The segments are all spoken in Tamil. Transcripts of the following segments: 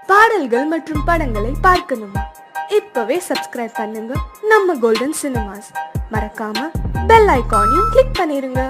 பாடல்கள் மற்றும் படங்களை பார்க்கணுமா? இப்பவே சப்ஸ்கிரைப் பண்ணுங்க நம்ம கோல்டன் சினிமாஸ். மறக்காம பெல் ஐகானையும் கிளிக் பண்ணிருங்க.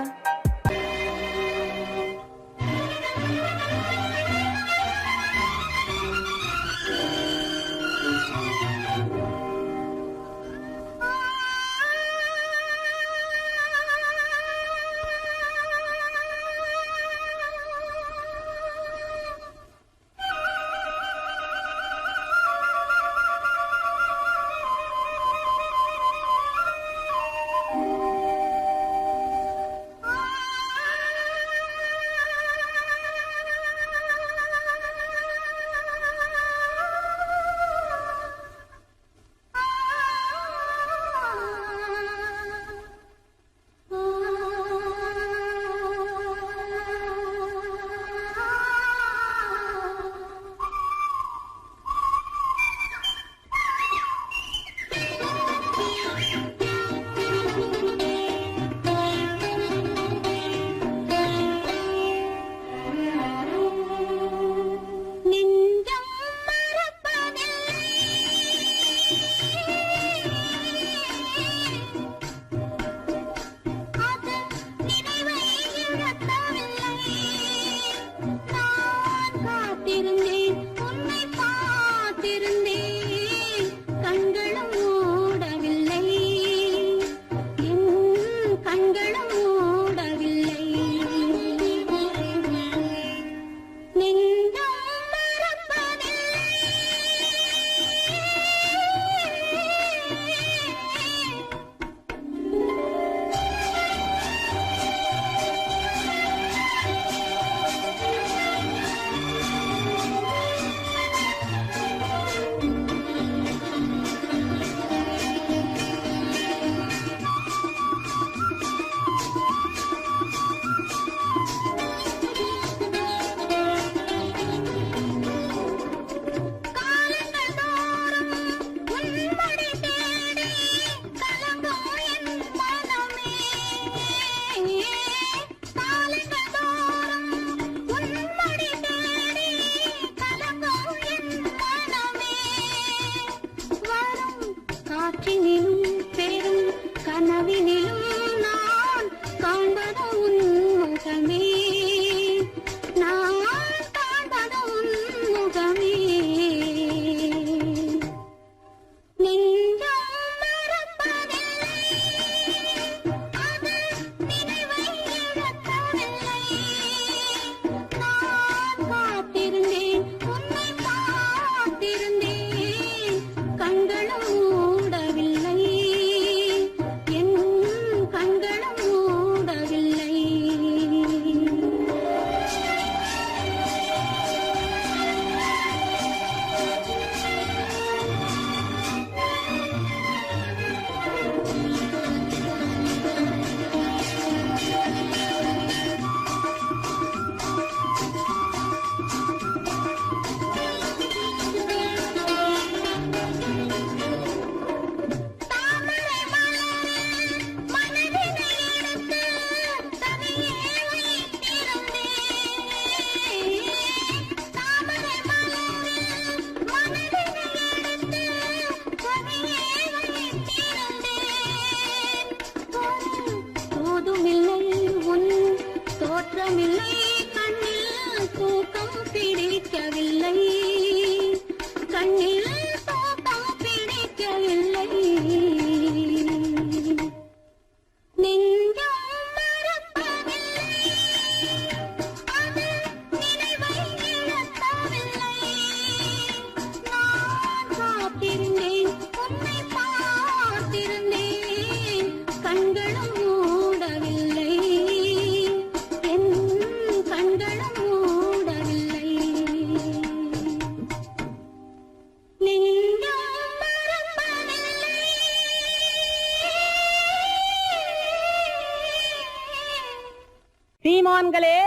சீமான்களே,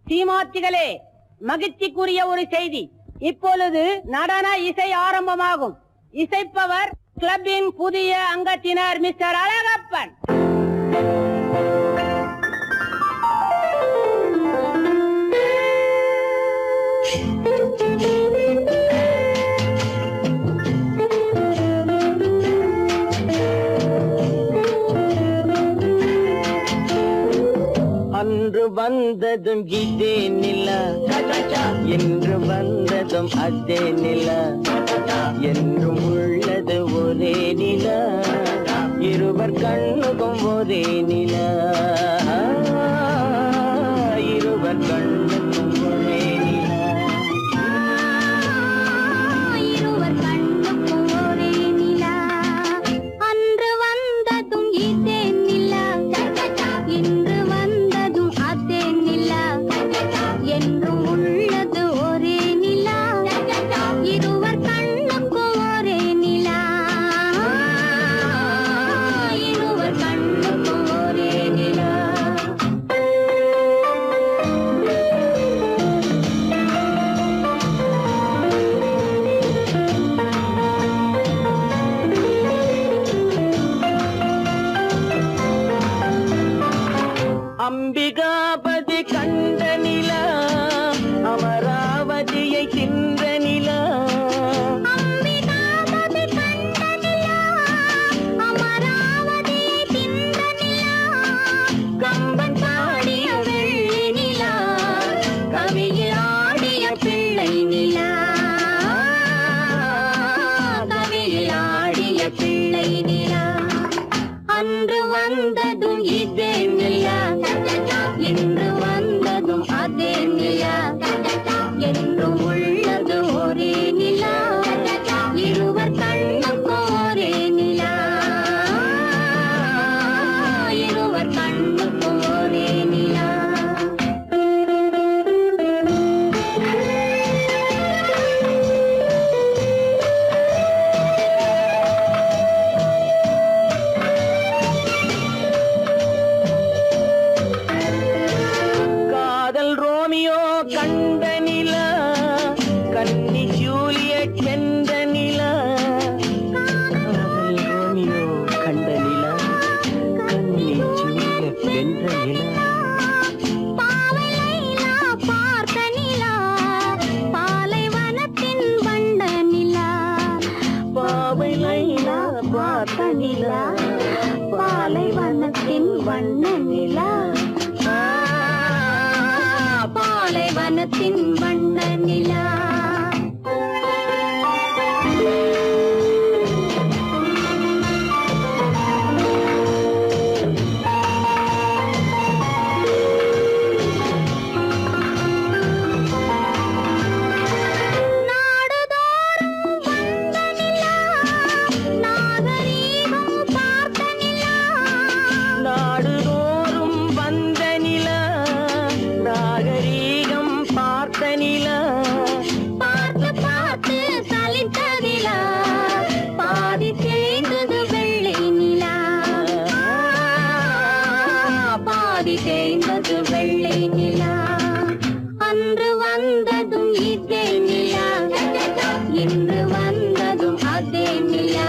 சீமாத்திகளே, மகிழ்ச்சிக்குரிய ஒரு செய்தி. இப்பொழுது நடன இசை ஆரம்பமாகும். இசைப்பவர் கிளப்பின் புதிய அங்கத்தினர் மிஸ்டர் அழகப்பன். வந்ததும் இதே நிலா, என்று வந்ததும் அதே நிலா, என்றும் உள்ளது ஒரே நிலா, இருவர் கண்ணுக்கும் ஒரே நிலா, இருவர் கண்ணுக்கும் ஒரே நிலா, இருவர் கண்ணுக்கும் ஒரே நிலா. அன்று வந்ததும் இதே நிலா, இன்று வந்ததும் அதே நிலா, என்றும் உள்ளது ஒரே நிலா, இருவர் கண்ணுக்கும் ஒரே நிலா, இருவர் கண்ணுக்கும் ஒரே நிலா. அம்பிகாபதி கண்ட நிலா, அமராவதியை தின்ற நிலா, அம்பிகாபதி கண்ட நிலா, அமராவதியை தின்ற நிலா, கம்பன் பாடிய வெள்ளி நிலா, கவியில் ஆடிய பிள்ளை நிலா, கவியில் ஆடிய பிள்ளை நிலா. அன்று வந்ததும் இதே நிலா, இன்று வந்ததும் அதே நிலா, என்றும் உள்ளது ஒரே நிலா, இருவர் கண்ணுக்கும் ஒரே நிலா, இருவர் கண்ணுக்கும் ஒரே நிலா. காதல் ரோமியோ கண்ட நிலா, கன்னி ஜூலியட் வென்ற நிலா, காதல் ரோமியோ கண்ட நிலா, கன்னி ஜூலியட் வென்ற நிலா, பாவை லைலா பார்த்த நிலா, பாலைவனத்தின் வண்ட நிலா, பாவை லைலா பார்த்த நிலா, பாலைவனத்தின் வண்ண நிலா, பாலைவனத்தின் வண்ண நிலா. நாடுதோறும் வந்த நிலா, நாகரீகம் பார்த்த நிலா, நாடுதோறும் வந்த நிலா, நாகரீகம் பார்த்த நிலா, பார்த்து பார்த்து சலித்த நிலா, பாதி தேய்ந்தது வெள்ளை நிலா, பாதி தேய்ந்தது வெள்ளை நிலா. அன்று வந்ததும் இதே நிலா, இன்று வந்ததும் அதே நிலா,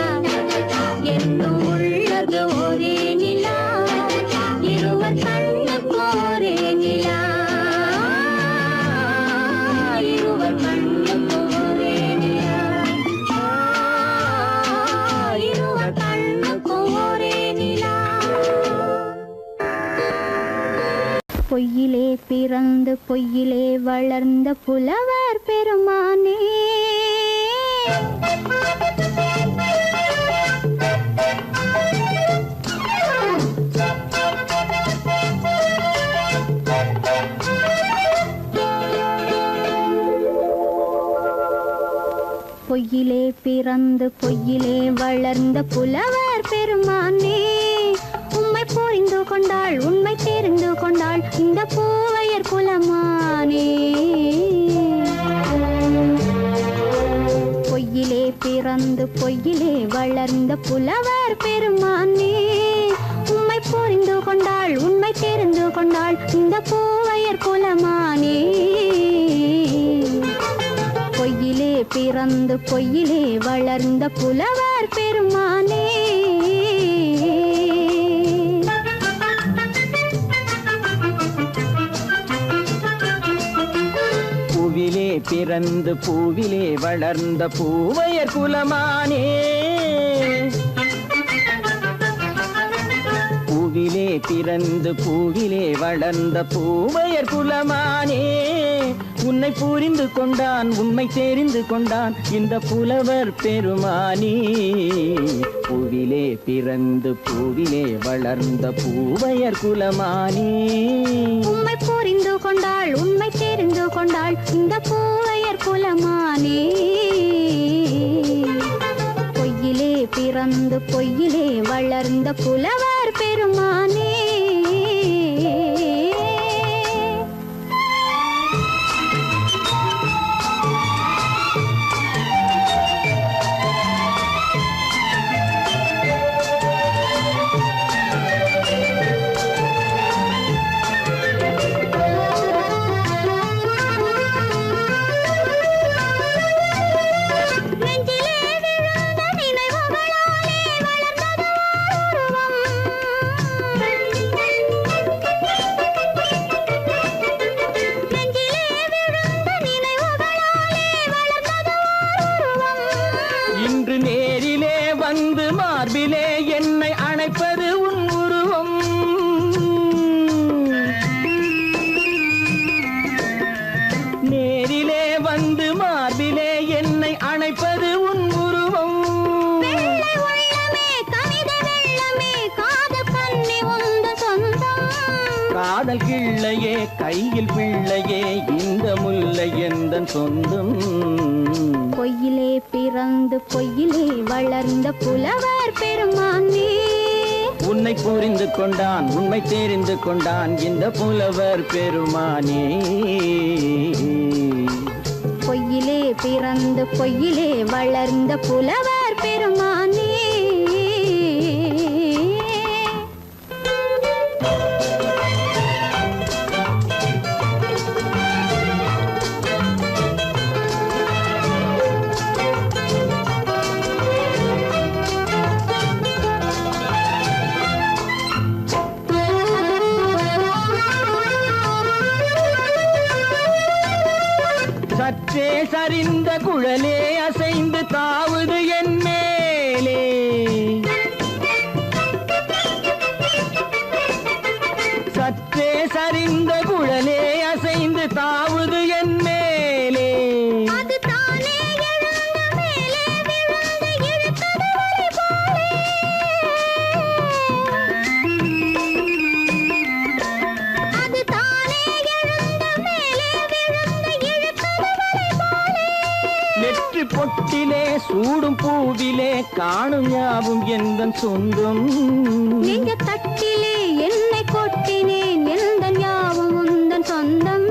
என்றும் உள்ளது ஒரே நிலா, இருவர் கண்ணுக்கு ஒரே நிலா, இருவர் கண்ணுக்கு ஒரே நிலா, இருவர் கண்ணுக்கு ஒரே நிலா. பொய்யிலே பிறந்து பொய்யிலே வளர்ந்த புலவர் பெருமானே, பொய்யிலே பிறந்து பொய்யிலே வளர்ந்த புலவர் பெருமானே, உம்மை புரிந்து கொண்டாள் உண்மை தெரிந்து கொண்டாள் இந்த பூவையர் குலமானே. பொய்யிலே பிறந்து பொய்யிலே வளர்ந்த புலவர் பெருமானே, உம்மை புரிந்து கொண்டாள் உண்மை தெரிந்து கொண்டாள் இந்த பூவையர் குலமானே. பொய்யிலே பிறந்து பொய்யிலே வளர்ந்த புலவர் பெருமானே. பூவிலே பிறந்து பூவிலே வளர்ந்த பூவையர் குலமானே, பூவிலே பிறந்து பூவிலே வளர்ந்த பூவையர் குலமானே உன்னை புரிந்து கொண்டான் உண்மை தெரிந்து கொண்டான் இந்த புலவர் பெருமானே பூவிலே பிறந்து பூவிலே வளர்ந்த பூவையர் குலமானே உண்மை புரிந்து கொண்டாள் உண்மை தெரிந்து கொண்டாள் இந்த பூவையர் குலமானே பொய்யிலே பிறந்து பொய்யிலே வளர்ந்த புலவர் பெருமானே இன்று நேரிலே வந்து மார்பிலே என்னை அணைப்பது உன் உருவம் நேரிலே வந்து மார்பிலே என்னை அணைப்பது உன் உருவம் காதல் கிள்ளையே கையில் பிள்ளையே இந்த முல்லை எந்தன் சொந்தம் பொய்யிலே பிறந்து பொய்யிலே வளர்ந்த புலவர் பெருமானே உன்னை புரிந்து கொண்டான் உண்மை தெரிந்து கொண்டான் இந்த புலவர் பெருமானே பொய்யிலே பிறந்து பொய்யிலே வளர்ந்த புலவர் பெருமானே சற்றே சரிந்த குழலே அசைந்து தாவுது என் மேலே சற்றே சரிந்த குழலே அசைந்து தாவுது என் மேலே நெற்றி பொட்டிலே சூடும் பூவிலே காணும் யாவும் எந்தன் சொந்தம் நெஞ்ச தட்டிலே என்னை கொட்டினேன் எந்தன் யாவும் உந்தன் சொந்தம்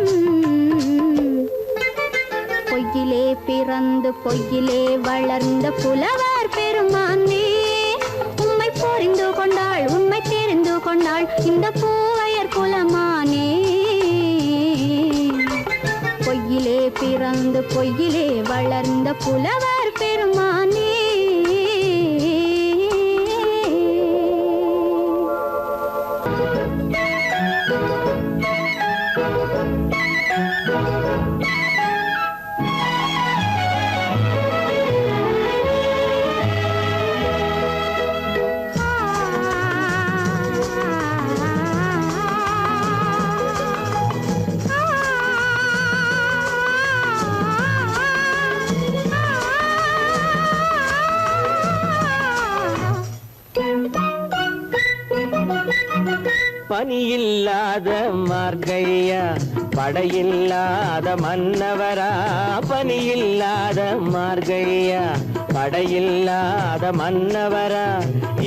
பொய்யிலே பிறந்து பொய்யிலே வளர்ந்த புலவர் பெருமானே உண்மை புரிந்து கொண்டாள் உண்மை தெரிந்து கொண்டாள் இந்த பூவையர் குலமானே பொய்யிலே பிறந்து பொய்யிலே வளர்ந்த புலவர் பெருமானே பனியில்லாத மார்கையா படையில்லாத மன்னவரா பனியில்லாத மார்கையா படையில்லாத மன்னவரா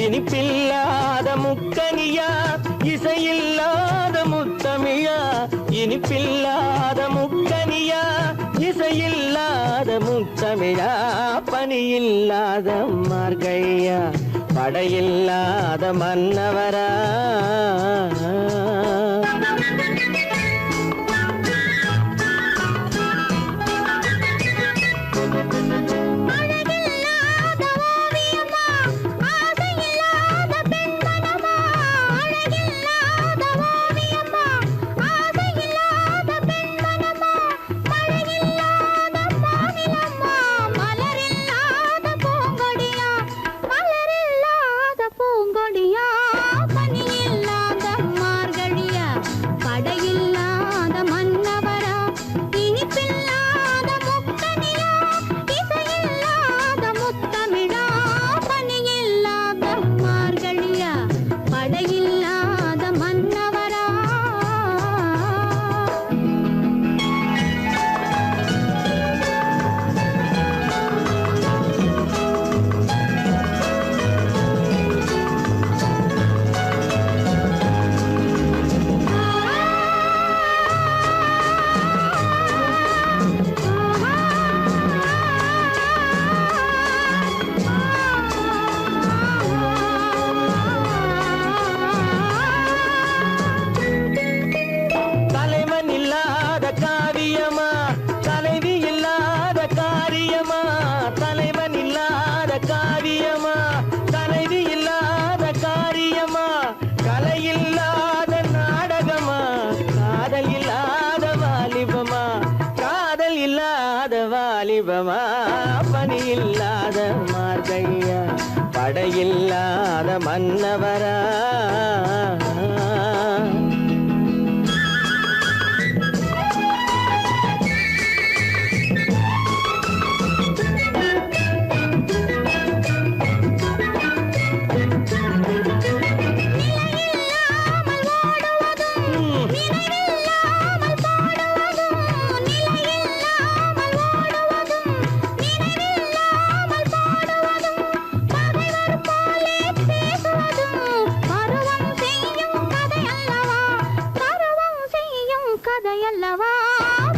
இனிப்பில்லாத முக்கனியா இசையில்லாத முத்தமிழா இனிப்பில்லாத முக்கனியா இசையில்லாத முத்தமிழா பனியில்லாத மார்கையா படையில்லாத மன்னவரா பூங்கொடியா பனியில்லா தலைவன் இல்லாத காரியமா தலைவி இல்லாத காரியமா கலை இல்லாத நாடகமா காதல் இல்லாத வாலிபமா காதல் இல்லாத வாலிபமா பணி இல்லாத மார்கழியா படையில்லாத மன்னவரா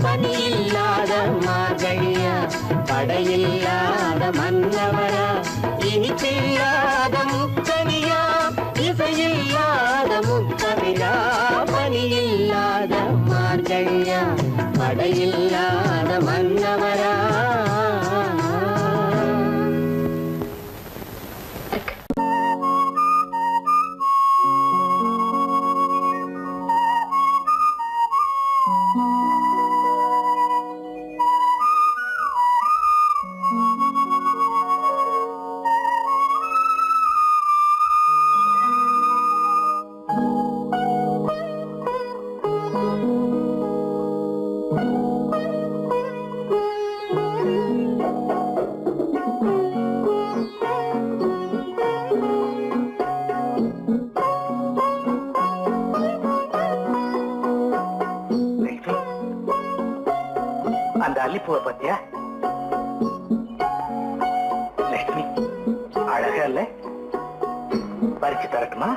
பணியில்லாத மார்கழியா படையில்லாத மன்னவரா இனிப்பில்லாத முக்கனியா இசையில்லாத முக்கவிழா பணியில்லாத மார்கழியா படையில்லாத மன்னவரா அந்த அல்லிப்பூவை பத்தியா லட்சுமி அழகா இல்ல பறிச்சு தரட்டுமா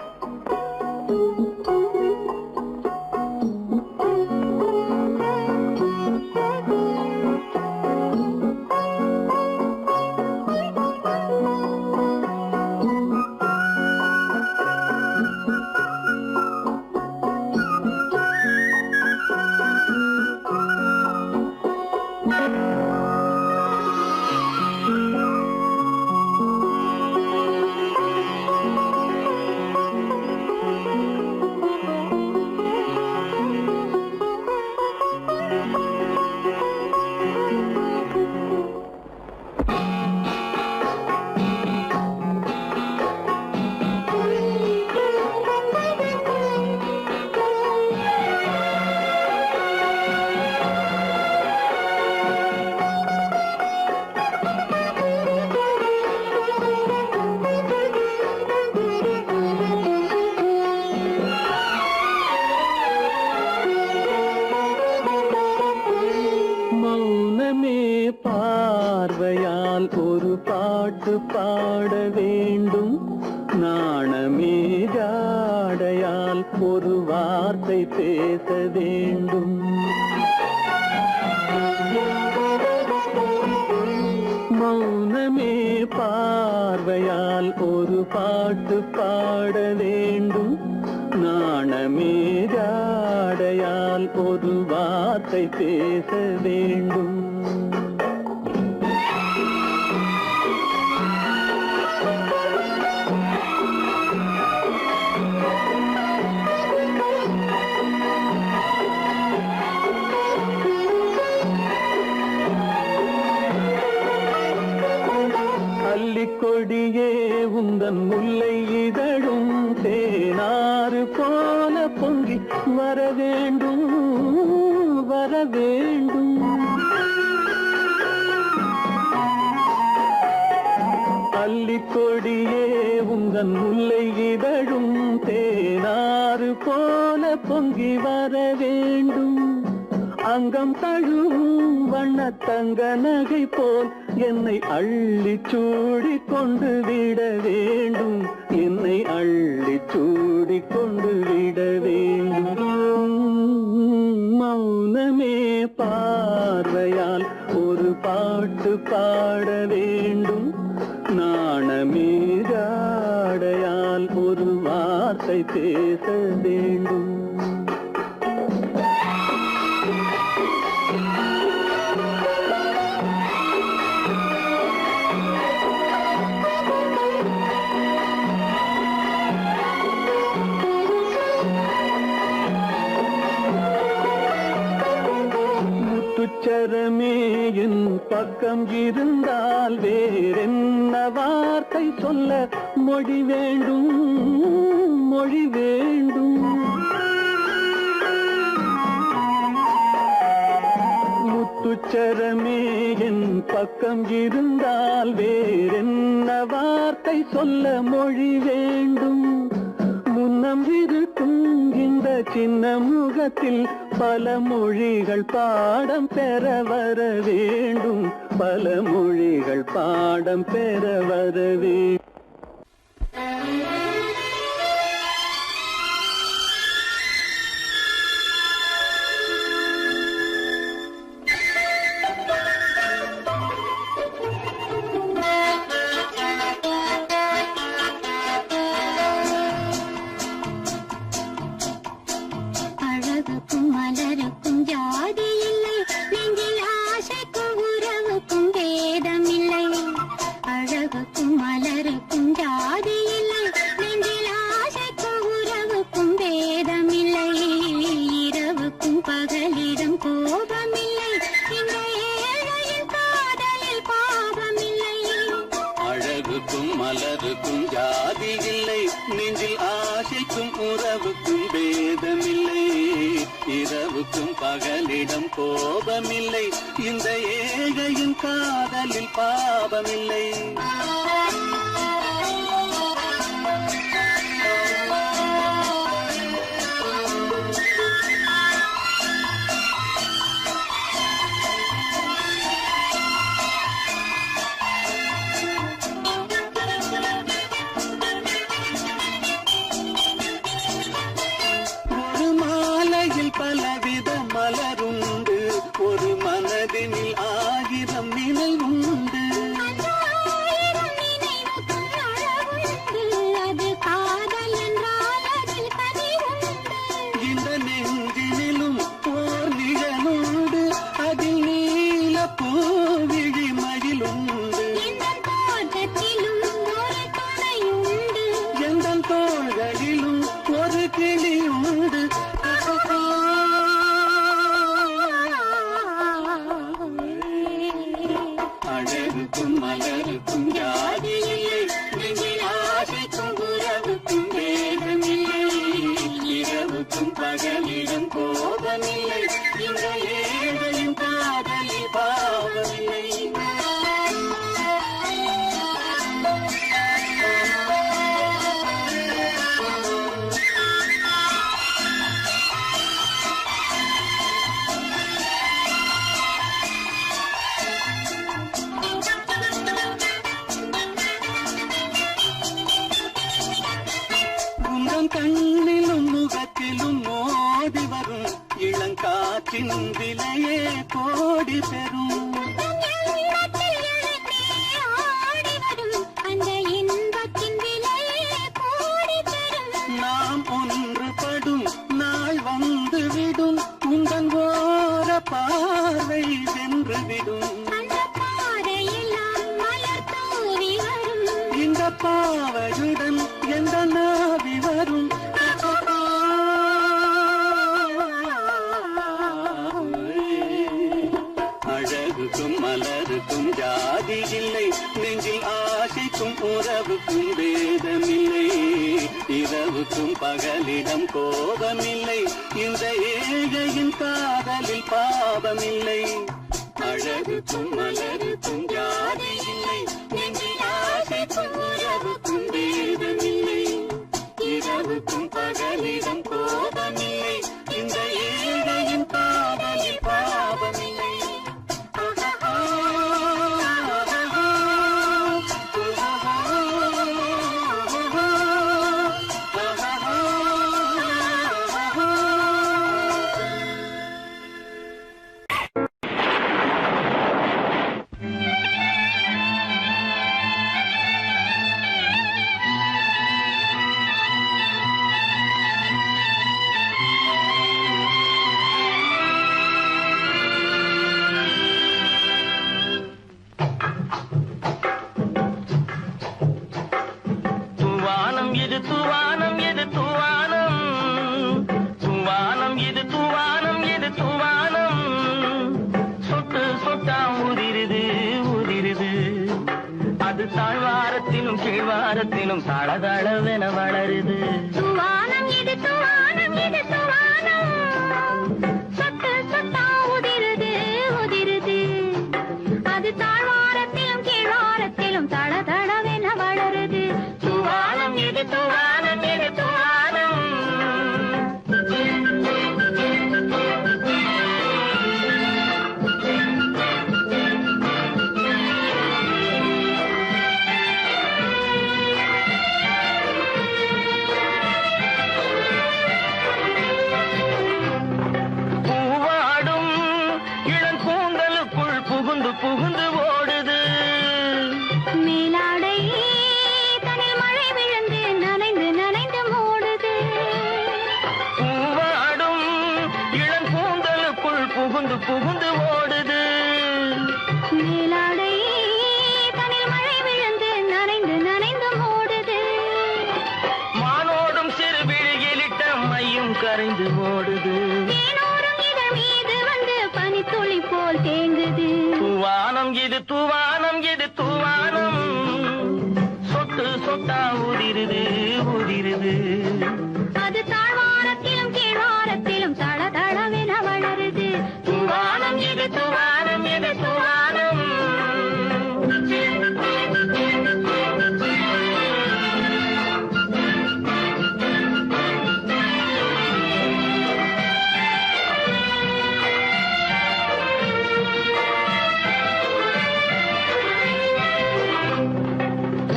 பார்வையால் ஒரு பாட்டு பாட வேண்டும் நாணமே ஜாடையால் ஒரு வார்த்தை பேச வேண்டும் மௌனமே பார்வையால் ஒரு பாட்டு பாட வேண்டும் நாணமே ஜாடையால் ஒரு வார்த்தை பேச வேண்டும் கொடியே உந்தன் முல்லை இதழும் தேனாறு போல பொங்கி வர வேண்டும் வர வேண்டும் அல்லிக்கொடியே உந்தன் முல்லை இதழும் தேனாறு போல பொங்கி வர வேண்டும் அங்கம் தழுவும் வண்ண தங்க நகை போல் என்னை அள்ளி சூடி கொண்டு விட வேண்டும் என்னை அள்ளி சூடி கொண்டு விட வேண்டும் மௌனமே பார்வையால் ஒரு பாட்டு பாட வேண்டும் நாணமே ஜாடையால் ஒரு வார்த்தை பேச வேண்டும் முத்துச்சரமே என் பக்கம் இருந்தால் வேறென்ன வார்த்தை சொல்ல மொழி வேண்டும் மொழி வேண்டும். முத்துச்சரமே என் பக்கம் இருந்தால் வேறென்ன வார்த்தை சொல்ல மொழி வேண்டும். முன்னம் இருக்கும் இந்த சின்ன முகத்தில் பல மொழிகள் பாடம் பெற வர வேண்டும். பல மொழிகள் பாடம் பெற வர வேண்டும். அழகுக்கும் மலருக்கும் ஜாதி இல்லை, நெஞ்சில் ஆசைக்கும் உறவுக்கும் பேதம் இல்லை. அழகுக்கும் மலருக்கும் ஜாதி இல்லை, நெஞ்சில் ஆசைக்கும் உறவுக்கும் பேதம் இல்லை. இரவுக்கும் பகலிடம் கோபமில்லை, இந்த ஏழையின் காதலில் பாவமில்லை. அழகுக்கும் மலருக்கும் ஜாதி இல்லை, நெஞ்சில் ஆசைக்கும் உறவுக்கும் பேதமில்லை. இரவுக்கும் பகலிடம் கோபமில்லை, இந்த ஏழையின் காதலில் பாவமில்லை. பலவித மலருண்டு, ஒரு மனதினில் 1000 நினைவுண்டு. அது காதல் என்றால் அதில் பதிவுண்டு. இந்த நெஞ்சினிலும் ஓர் நிழலுண்டு, அதில் நீல பூவிழி மயிலுண்டு. இந்த தோட்டத்திலும் ஒரு துணையுண்டு, எந்த தோள்களிலும் ஒரு கிளியுண்டு. அழகுக்கும் மலருக்கும் ஜாதி இல்லை, நெஞ்சில் ஆசைக்கும் உறவுக்கும் பேதமில்லை. இரவுக்கும் பகலிடம் கோபமில்லை, இந்த ஏழையின் காதலில் பாவமில்லை. கண்ணிலும் முகத்திலும் மோதி வரும் இளங்காற்றின் விலையே கோடி பெறும். அந்த இன்பத்தின் விலையே கோடி பெறும். நாம் ஒன்றுபடும் நாள் வந்துவிடும், உங்கள் ஓர பார்வை வென்றுவிடும். அந்த பாறையெல்லாம் மலர் தூவி வரும், இந்த பாவையுடன் எந்த நாவி வரும். அழகுக்கும் மலருக்கும் ஜாதி இல்லை, நெஞ்சில் ஆசைக்கும் உறவுக்கும் வேதமில்லை. இரவுக்கும் பகலிடம் கோபமில்லை, இந்த ஏழையின் காதலில் பாவமில்லை. அழகுக்கும் மலருக்கும் ஜாதி இல்லை, நெஞ்சில் ஆசைக்கும் உறவுக்கும் வேதமில்லை. இரவுக்கும் பகலிடம் கோபமில்லை, இந்த ஏழையின் காதலில் பாவமில்லை. அது தாழ்வாரத்திலும் கீழ்வாரத்திலும் தளதளவென வளருது. துவானம் இது துவானம் இது துவானம் சொட்டு சொட்டா உதிருது உதிருது அது தாழ்வாரத்திலும் கீழ்வாரத்திலும் தளதளவென வளருது. துவானம் இது துவானம் இது துவானம். பூவாடும் இளங்கூந்தலுக்குள் புகுந்து புகுந்து ஓடுது. மேலாடை தனில் மழை விழுந்து நனைந்து நனைந்து மூடுது. பூவாடும் இளங்கூந்தலுக்குள் புகுந்து புகுந்து ஓடுது. மேலாடை தனில் மழை விழுந்து நனைந்து நனைந்து மூடுது. மானோடும் சிறு விழியிலிட்ட மையும் கரைந்து ஓடுது. தேனோரும் இதழ் மீது வந்து பனித்துளி போல் தேங்குது. தூவானம் இது தூவானம் இது தூவானம் சொட்டு சொட்டா உதிருது உதிருது. அது தாழ்வாரத்திலும் கீழ்வாரத்திலும் தளதளவென வளருது. தூவானம் இது தூவானம் இது தூவானம்.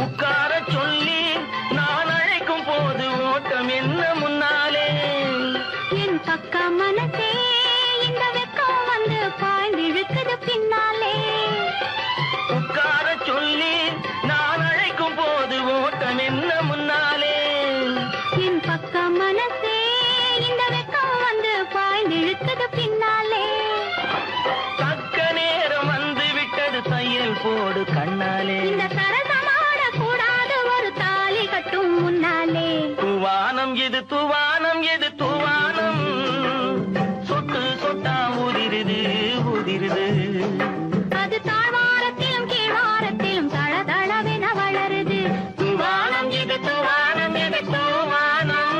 உட்கார சொல்லி நான் அழைக்கும் போது ஓட்டம் என்ன முன்னாலே. என் பக்கம் மனசே இந்த வெக்கம் வந்து பாய்ந்து இழுக்குது பின்னாலே. உட்கார சொல்லி நான் அழைக்கும் போது ஓட்டம் என்ன முன்னாலே. என் பக்கம் மனசே இந்த வெக்கம் வந்து பாய்ந்து இழுக்குது பின்னாலே. தக்க நேரம் வந்து விட்டது தையல் போடு கண்ணாலே. இந்த சரசமாட கூடாது ஒரு தாலி கட்டும் முன்னாலே. தூவானம் இது தூவானம் இது தூவானம் சொட்டு சொட்டா உதிருது உதிருது. அது தாழ்வாரத்திலும் கீழ்வாரத்திலும் தளதளவென வளருது. தூவானம் இது தூவானம் இது தூவானம்.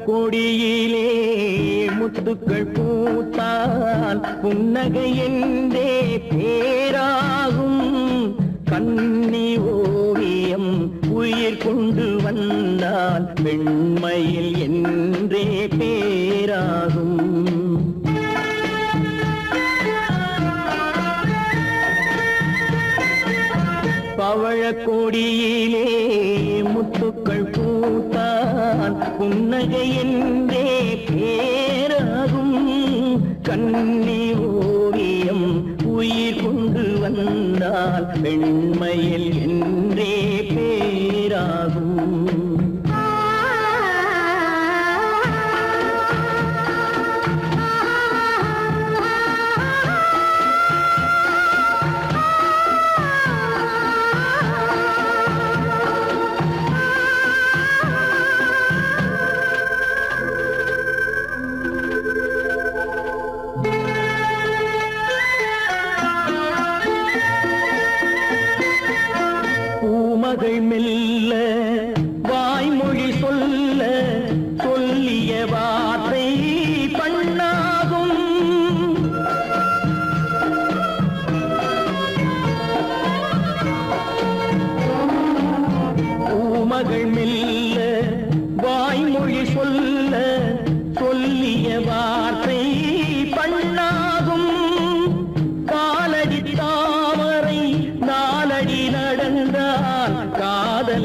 கொடியிலே முத்துக்கள் பூத்தால் புன்னகை என்றே பேராகும். கண்ணி ஓவியம் உயிர் கொண்டு வந்தால் வெண்மையில் என்றே பேராகும். பவழக்கொடியிலே முத்துக்கள் பூத்தால் புன்னகை என்றே பேராகும். கண்ணி ஓவியம் உயிர் கொண்டு வந்தால் வெண்மையில் என்றே பேராகும். பூமகள் மெல்ல வாய்மொழி சொல்ல சொல்லிய வார்த்தை பண்ணாகும். பூமகள் மெல்ல வாய்மொழி சொல்ல சொல்லிய வார்த்தை பண்ணாகும். காலடி தாமரை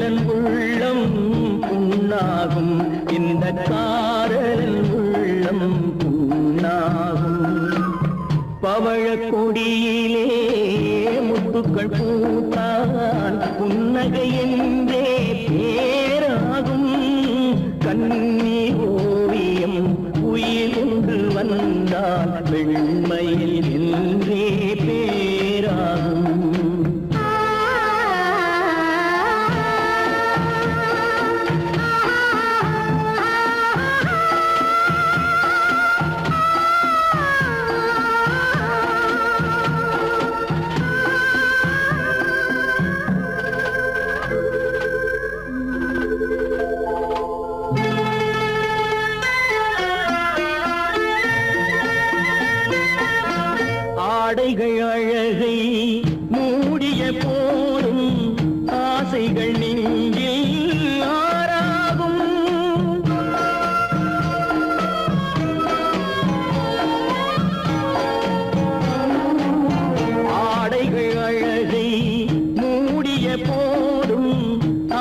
காதலன் உள்ளம் புண்ணாகும், இந்த காதலன் உள்ளம் புண்ணாகும். பவழ கொடியிலே முத்துக்கள் பூத்தான் புன்னகை என்றே பேராகும். கண்ணி ஓவியம் உயிர் கொண்டு வந்தால் வெண்மையில் என்றே பேராகும். ஆடைகள் அழகை மூடிய போதும் ஆசைகள் நெஞ்சில் ஆறாகும். ஆடைகள் அழகை மூடிய போதும்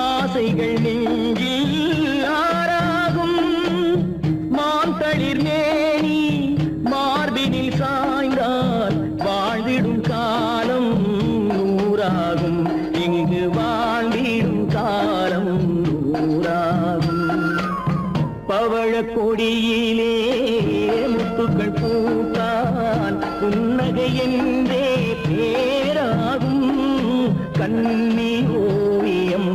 ஆசைகள் நெஞ்சில் ஆறாகும். மாந்தளிர் மேனி மார்பினில் சாய்ந்தால் வாழ்ந்திடும் காலம் நூறாகும். இங்கு வாழ்ந்திடும் காலம் நூறாகும். பவழ கொடியிலே முத்துக்கள் பூத்தான் புன்னகை என்றே பேராகும். கண்ணி ஓவியம்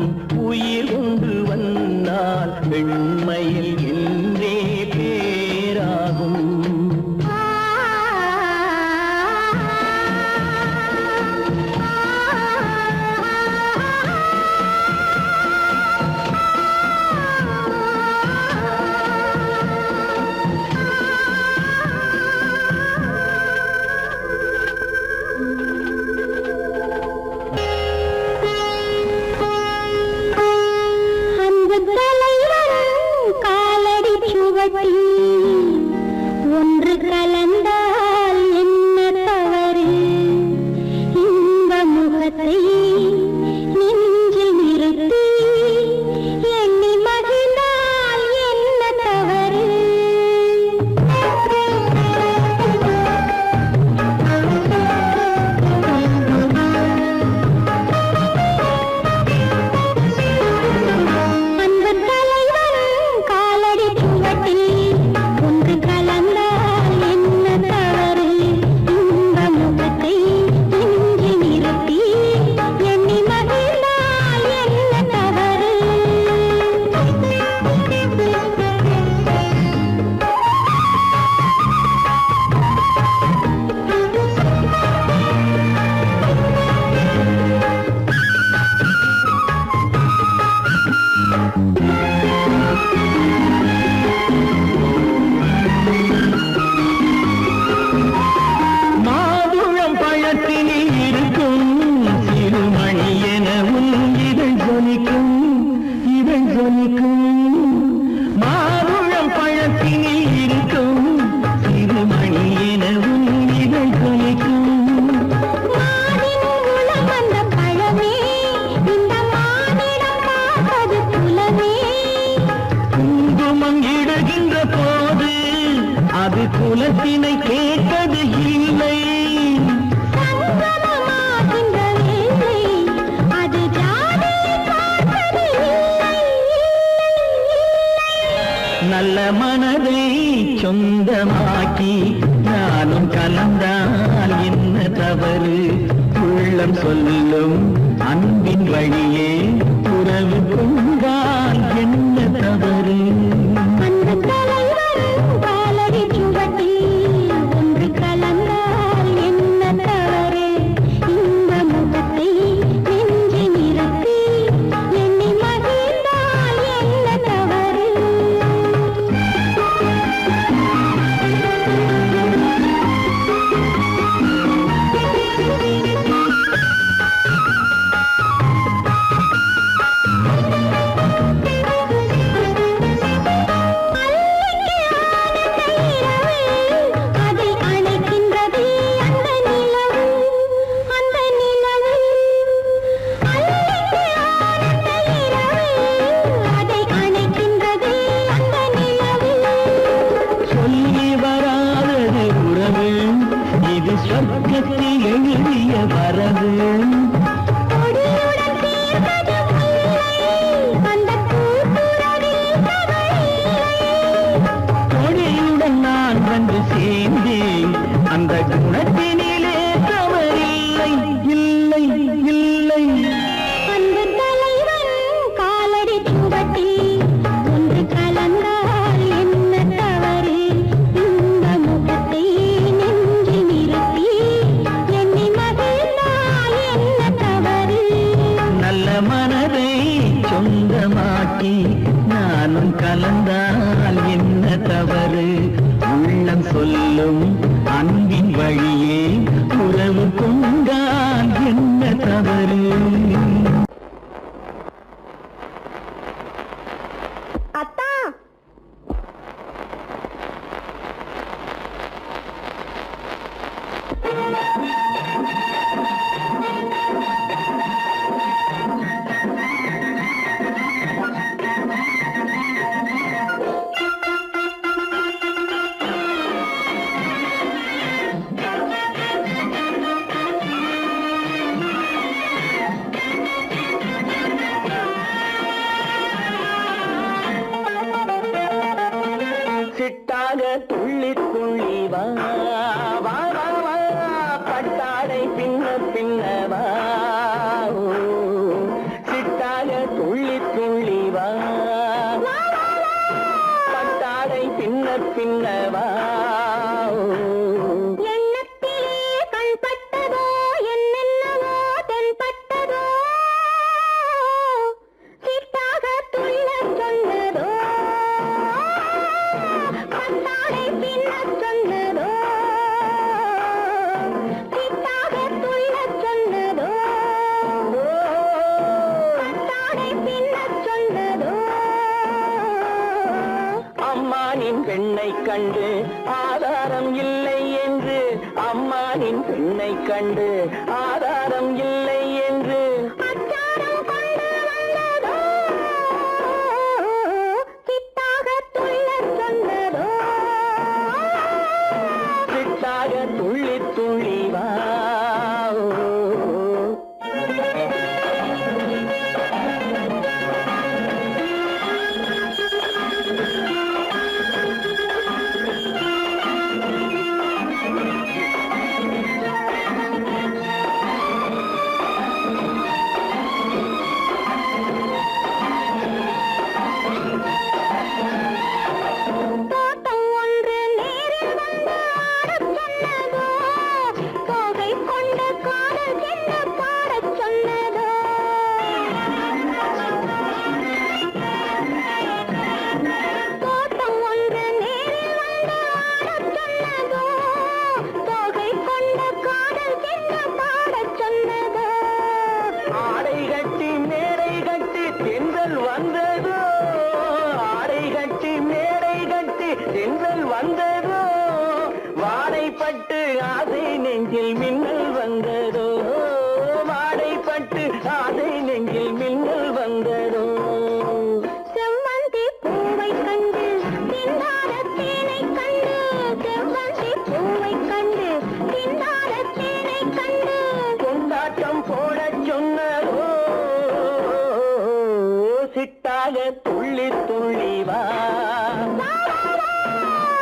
உயிர் கொண்டு வந்தால் வெண்மையில் என்றே பேராகும். ஒன்று கலந்தால் என்ன தவறு? இந்த முகத்தை நெஞ்சில் நிறுத்தி எண்ணி மகிழ்ந்தால் என்ன தவறு? அன்பு தலைவன் காலடி சுவட்டில் ஒன்று கலந்தால் என்ன தவறு? இந்த முகத்தை நெஞ்சில் நிறுத்தி எண்ணி மகிழ்ந்தால் என்ன தவறு? மாதுளம் பழத்தினில் இருக்கும் சிறுமணி எனவும் இதழ் ஜொலிக்கும், இதழ் ஜொலிக்கும். மாதுளம் பழத்தினில் இருக்கும் சிறுமணி எனவும் இதழ் ஜொலிக்கும். மானின் உளம் வந்த பழமே, இந்த மானிடம் பார்ப்பது குலமே. குங்குமம் இடுகின்ற போது அது குலத்தினை கேட்பது இல்லை. சங்கமமாகின்ற வேளை அது ஜாதியை பார்ப்பது இல்லை. நல்ல மனதை சொந்தமாக்கி நானும் கலந்தால் என்ன தவறு? உள்ளம் சொல்லும் அன்பின் வழியே உறவு கொண்டால் என்ன தவறு? அன்பு தலைவன் காலடி சுவட்டில் ஒன்று கலந்தால் என்ன தவறு? இந்த முகத்தை நெஞ்சில் நிறுத்தி எண்ணி மகிழ்ந்தால் என்ன தவறு? கொடியுடன் சேர்ந்தது முல்லை, அந்த கூட்டுறவில் தவறில்லை. கொடியுடன் நான் வந்து சேர்ந்தேன், அந்த குணத்தினிலே தவறில்லை. இல்லை இல்லை அன்பு தலைவன் காலடி சுவட்டில் ஒன்று கலந்தால் என்ன தவறு? இந்த முகத்தை நெஞ்சில் நிறுத்தி எண்ணி மகிழ்ந்தால் என்ன தவறு? நல்ல மனதை சொந்தமாக்கி நானும் கலந்தால் என்ன தவறு? உள்ளம் சொல்லும் அன்பின் வழியே உறவு கொண்டால் என்ன தவறு? அத்தா, சிட்டாக துள்ளி துள்ளி வா வா வா வா, பட்டாடை பின்ன பின்னவா. சிட்டாக துள்ளி துள்ளி வா, பட்டாடை பின்ன பின்னவா. எண்ணத்திலே கண்பட்டதோ என்னென்னவோ தென்பட்டதோ, சிட்டாக துள்ளச் சொன்னதோ, பட்டாடை பின்னச் சொன்னதோ, சிட்டாக துள்ளச் சொன்னதோ, பட்டாடை பின்னச் சொன்னதோ. அம்மானின் பெண்ணை கண்டு ஆதாரம் இல்லை என்று, அம்மானின் பெண்ணை கண்டு ஆதாரம் இல்லை என்று அச்சாரம் கொண்டு வந்ததோ, சிட்டாக துள்ளச் சொன்னதோ. சிட்டாக துள்ளி துள்ளி வா. தோட்டம் ஒன்று நேரில் வந்து ஆடச் சொன்னதோ, தோகை கொண்ட காதல் என்ன பாடச் சொன்னதோ. தோட்டம் ஒன்று நேரில் வந்து ஆடச் சொன்னதோ, தோகை கொண்ட காதல் என்ன பாடச் சொன்னதோ. ஆடை கட்டி மேடை கட்டி தென்றல் வந்ததோ, ஆடை கட்டி மேடை கட்டி தென்றல் வந்ததோ, வாடைப்பட்டு ஆசை நெஞ்சில் மின்னல் வந்ததோ, வாடைப்பட்டு ஆசை நெஞ்சில் மின்னல் வந்ததோ. செவ்வந்தி பூவை கண்டு திண்டாட தேனை கண்டு, செவ்வந்தி பூவை கண்டு திண்டாட தேனை கண்டு, கொண்டாட்டம் போடச் சொன்னதோ, சிட்டாக துள்ளி துள்ளி வா,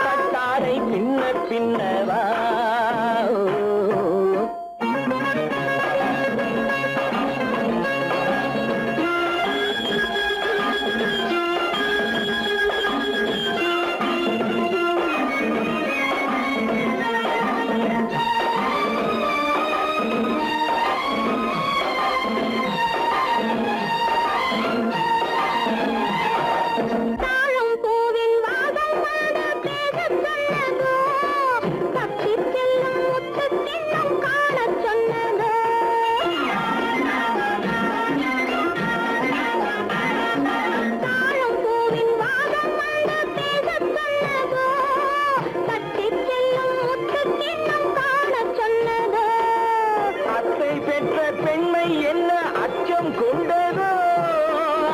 பட்டாடை பின்ன பின்னவா. தாழம் பூவின் வாசம் வந்து பேசச் சொன்னதோ, பக்ஷி செல்லும் முத்து கிண்ணம் காணச் சொன்னதோ. தாழம் பூவின் வாசம் வந்து பேசச் சொன்னதோ, பக்ஷி செல்லும் முத்து கிண்ணம் காணச் சொன்னதோ. அத்தை பெற்ற பெண்மை என்ன அச்சம் கொண்டதோ,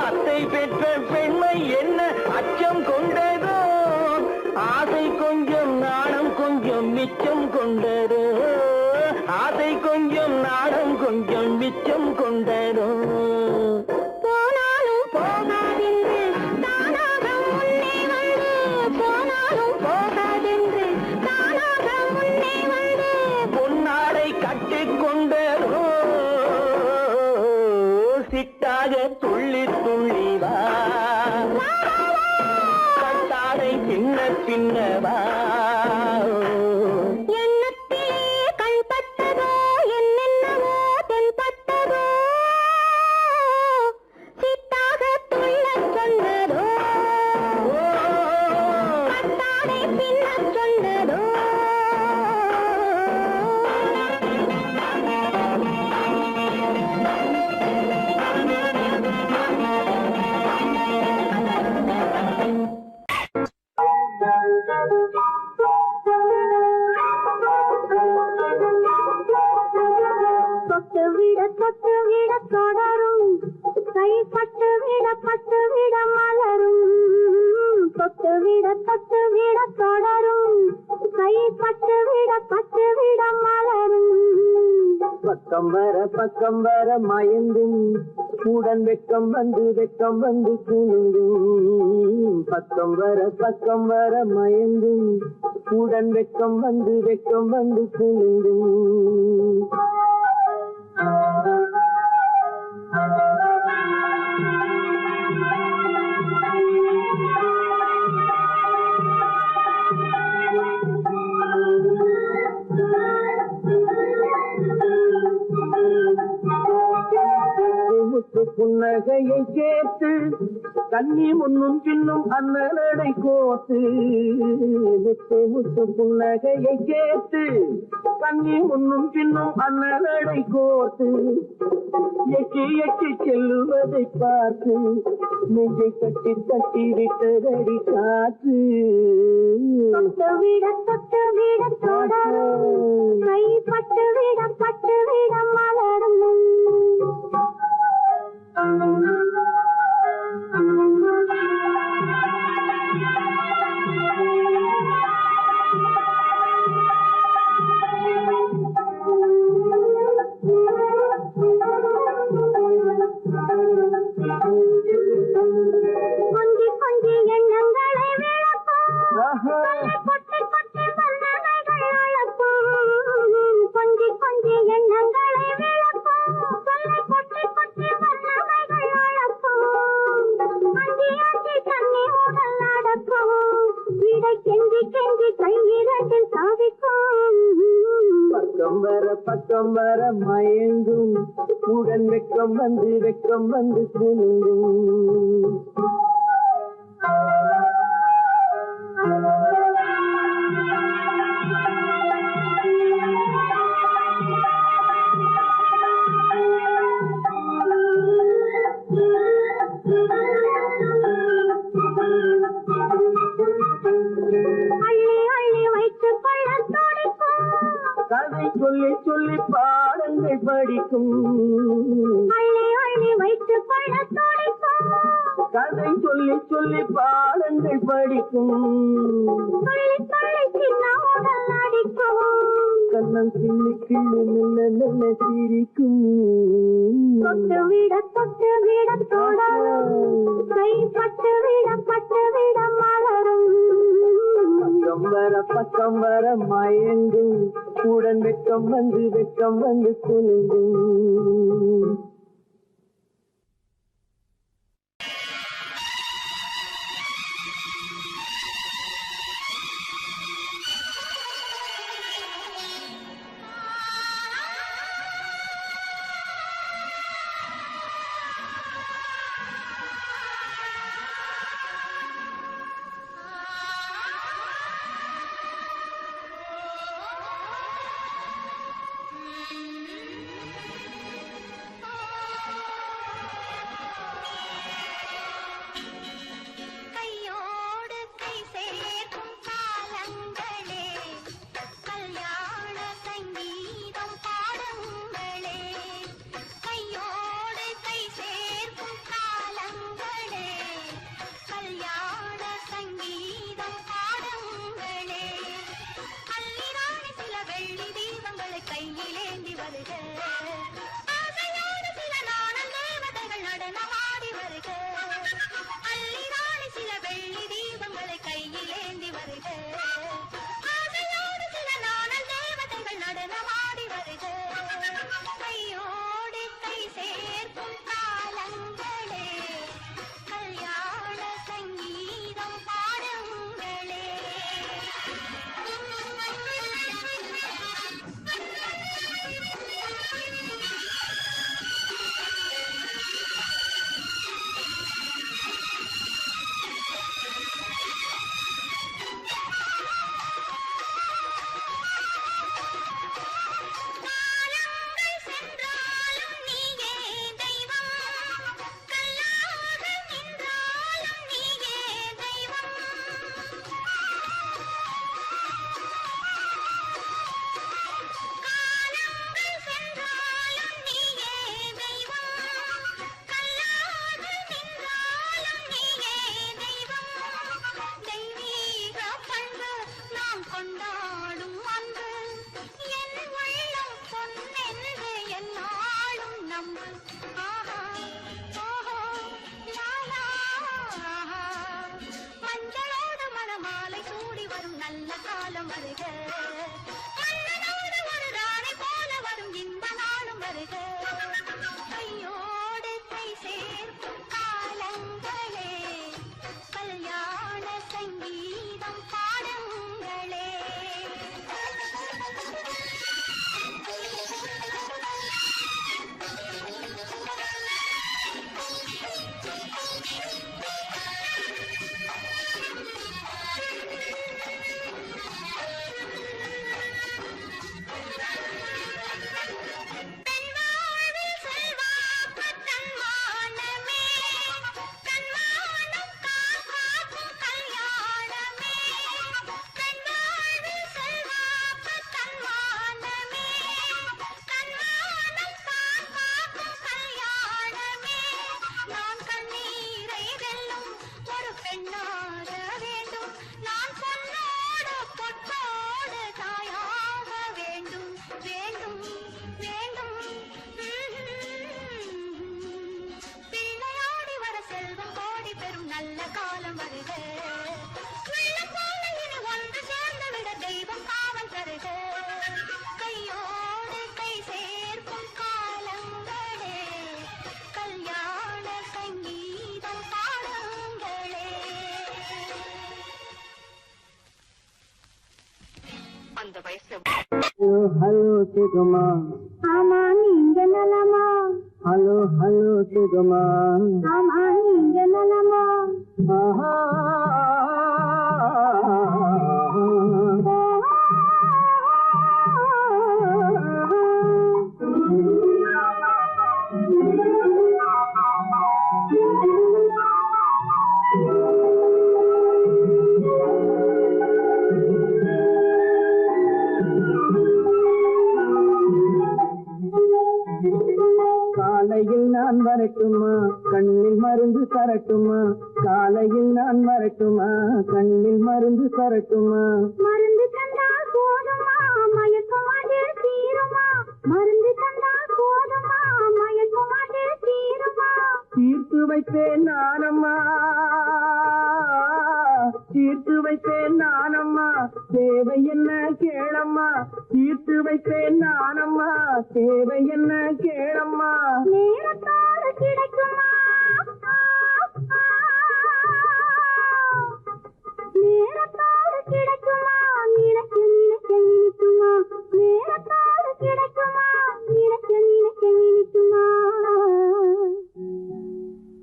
அத்தை பெற்ற பெண்மை என்ன அச்சம் கொண்டதோ, ஆசை கொஞ்சம் நாணம் கொஞ்சம் மிச்சம் கொண்டதோ, ஆசை கொஞ்சம் நாணம் கொஞ்சம் வெளிச்சம் கொண்டதோ போனாலும் போகாதென்று தானாக முன்னே வந்து போனாலும் போகாதென்று தானாக முன்னே வந்து பொன்னாடை கட்டிக்கொண்டதோ சிட்டாக துள்ளி துள்ளி வா கட்டாடை சின்ன சின்னவா எண்ணத்திலே கண்பட்டதோ என்னென்னவோ தென்பட்டதோ சித்தாக துள்ளச் சொன்னதோ கட்டாடை பின்னச் சொன்னதோ தொட்டு விட தொடரும் கைப்பட்டு விட மலரும் தொட்டு விட தொடரும் கைப்பட்டு விட மலரும் பக்கம் வர மயங்கும் உடன் வெக்கம் வந்து குலுங்கும் பக்கம் வர மயங்கும் உடன் வெக்கம் வந்து குலுங்கும் புன்னகையை சேர்த்து கண்ணி முன்னும் பின்னும் அண்ணனடை கோத்து முத்து புன்னகையை சேர்த்து கண்ணி முன்னும் பின்னும் அண்ணனடை கோத்து எட்டி செல்லுவதை பார்த்து நெஞ்சை தட்டி விட்டதடி காற்று தொட்டு விட தொடரும் கைப்பட்டு விட மலரும் கொஞ்சி எண்ணங்களை விளக்கும் கொட்டி வல்லவைகள் அழக்கும் கொஞ்சி எண்ணங்களை விளக்கும் கொட்டி வல்லவைகள் அழக்கும் அஞ்சி தண்ணி உடல் நடக்கும் இடை கெஞ்சி கையிரண்டில் சாதிக்கும் பக்கம் வர மயங்கும் உடன் வெக்கம் வந்து குலுங்கும் அள்ளி வைத்துக் கொள்ள துடிக்கும் கதை சொல்லி பாடங்கள் படிக்கும் அள்ளி வைத்துக் கொள்ள துடிக்கும் கதை சொல்லி பாடங்கள் படிக்கும் சொல்லி சின்ன உடல் அடிக்கும் கண்ணம் கிள்ளி நல்ல சிரிக்கும் தொட்டு விட தொடரும் கைப்பட்டு விட மலரும் பக்கம் வர மயங்கும் உடன் வெக்கம் வந்து குலுங்கும் மஞ்சளோடு மணமாலை சூடி வரும் நல்ல காலம் வருக மன்னனோடு ஒரு ராணி போல வரும் இன்ப நாளும் வருக கையோடு கை சேர்க்கும் காலங்களே கல்யாண சங்கீதம் பாடுங்களே நல்ல காலம் வருக வெள்ளம் போல இனி ஒன்று சேர்ந்து விட தெய்வம் காவல் தருக கையோடு கை சேர்க்கும் காலங்களே கல்யாண சங்கீதம் பாடுங்களே அந்த வயசுல ஹலோ சிகமா ஆமா நீங்க நலமா ஹலோ ஹலோ சிகமா ஆமா நீங்க நலமா ஆஹா காலையில் நான் வரட்டுமா கண்ணில் மருந்து தரட்டுமா காலையில் நான் வரட்டுமா கண்ணில் மருந்து தரட்டுமா மருந்து தந்தால் போதுமா மயக்கமாதே தீருமா மருந்து தந்தால் போதுமா மயக்கமாதே தீருமா தீர்த்து வைத்தேன் நானம்மா தீர்த்து வைத்தேன் நானம்மா தேவை என்ன கேளம்மா தீர்த்து வைத்தேன் நானம்மா தேவை என்ன கேளம்மா நேரத்தோடு கிடைக்குமா நேரத்தோடு கிடைக்குமா நினைக்க நினைக்க நினைக்குமா நேரத்தோடு கிடைக்குமா நினைக்க நினைக்க நினைக்குமா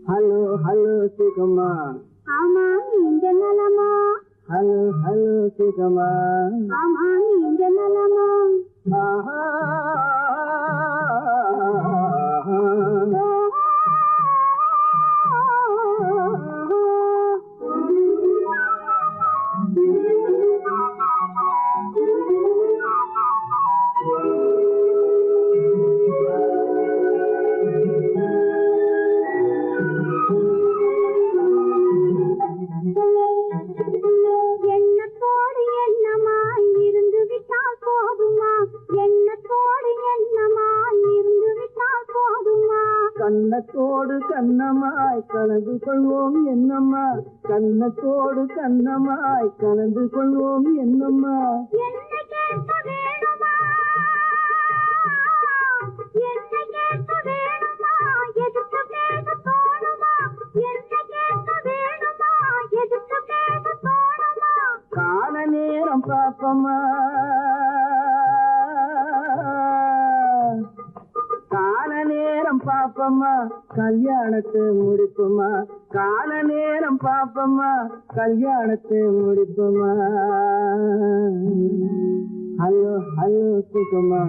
ஹலோ ஹலோ சிகமா ஆமா நீங்க நலமா ஹலோ ஹலோ சிகமா ஆமா நீங்க நலமா ஆஹா எண்ணத்தோடு எண்ணமாய் இருந்து விட்டால் போதுமா எண்ணத்தோடு எண்ணமாய் இருந்து விட்டால் போதுமா கண்ணத்தோடு கண்ணமாய் கலந்து கொள்வோம் என்னம்மா கண்ணத்தோடு கண்ணமாய் கலந்து கொள்வோம் என்னம்மா என்னை கேட்க வேணுமா என்னை கேட்க வேணுமா எதுக்கு கேட்க தோணுமா என்னை கேட்க வேணுமா எதுக்கு கேட்க தோணுமா கால நேரம் பாப்பம்மா கால நேரம் பாப்பம்மா கல்யாணத்தை முடிப்புமா கால நேரம் பாப்பம்மா கல்யாணத்தை முடிப்புமா ஹலோ ஹலோ சுகமா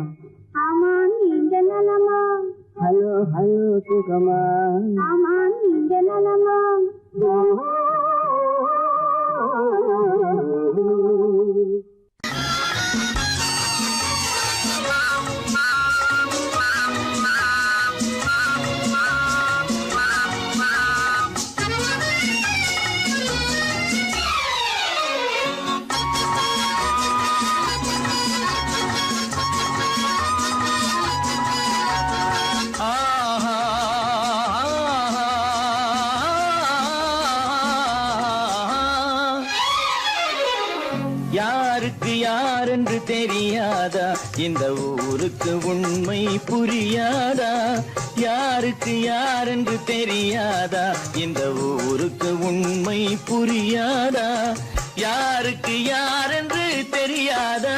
ஆமா நீங்க நலமா ஹலோ ஹலோ சுகமா ஆமா நீங்க நலமா ஆஹா யாரென்று தெரியாதா இந்த ஊருக்கு உண்மை புரியாதா யாருக்கு யாரென்று தெரியாதா இந்த ஊருக்கு உண்மை புரியாதா யாருக்கு யாரென்று தெரியாதா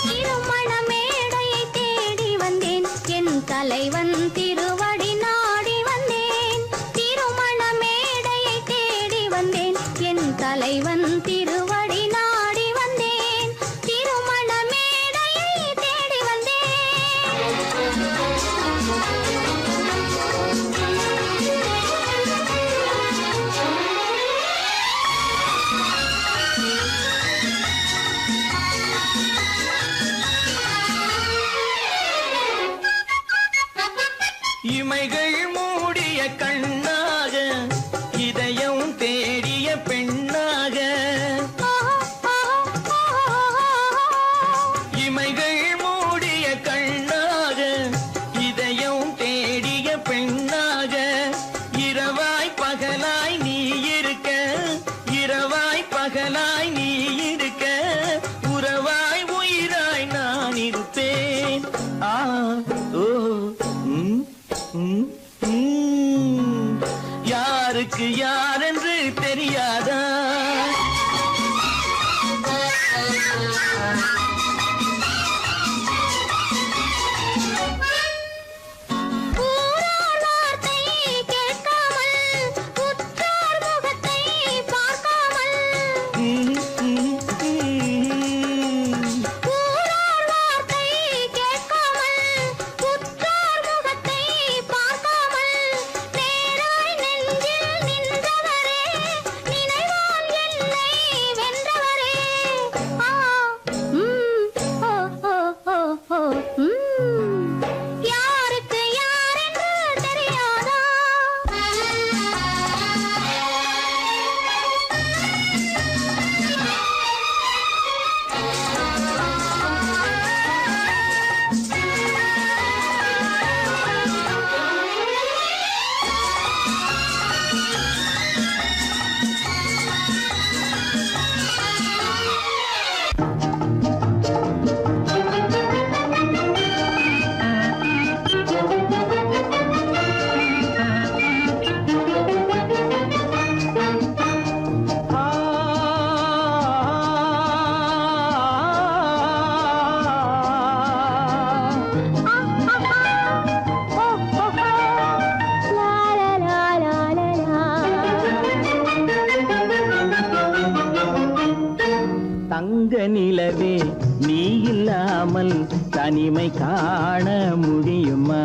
திருமண மேடையை தேடி வந்தேன் என் தலைவன் திருவடி நாடி வந்தேன் திருமண மேடையை தேடி வந்தேன் என் தலைவன் திருவடி நாடி வந்தேன் திருமண மேடையை தேடி இமைகள் மூடிய கண்ணாக இதயம் தேடிய பெண்ணாக இமைகள் மூடிய கண்ணாக இதயம் தேடிய பெண்ணாக இரவாய் பகலாய் நீ இருக்க இரவாய் பகலாய் நீ இருக்க உறவாய் உயிராய் நான் இருப்பேன் ஆ ஓ யாருக்கு யாரென்று தெரியாதா யாருக்கு யாரென்று தெரியாதா தங்க நிலவே நீ இல்லாமல் தனிமை காண முடியுமா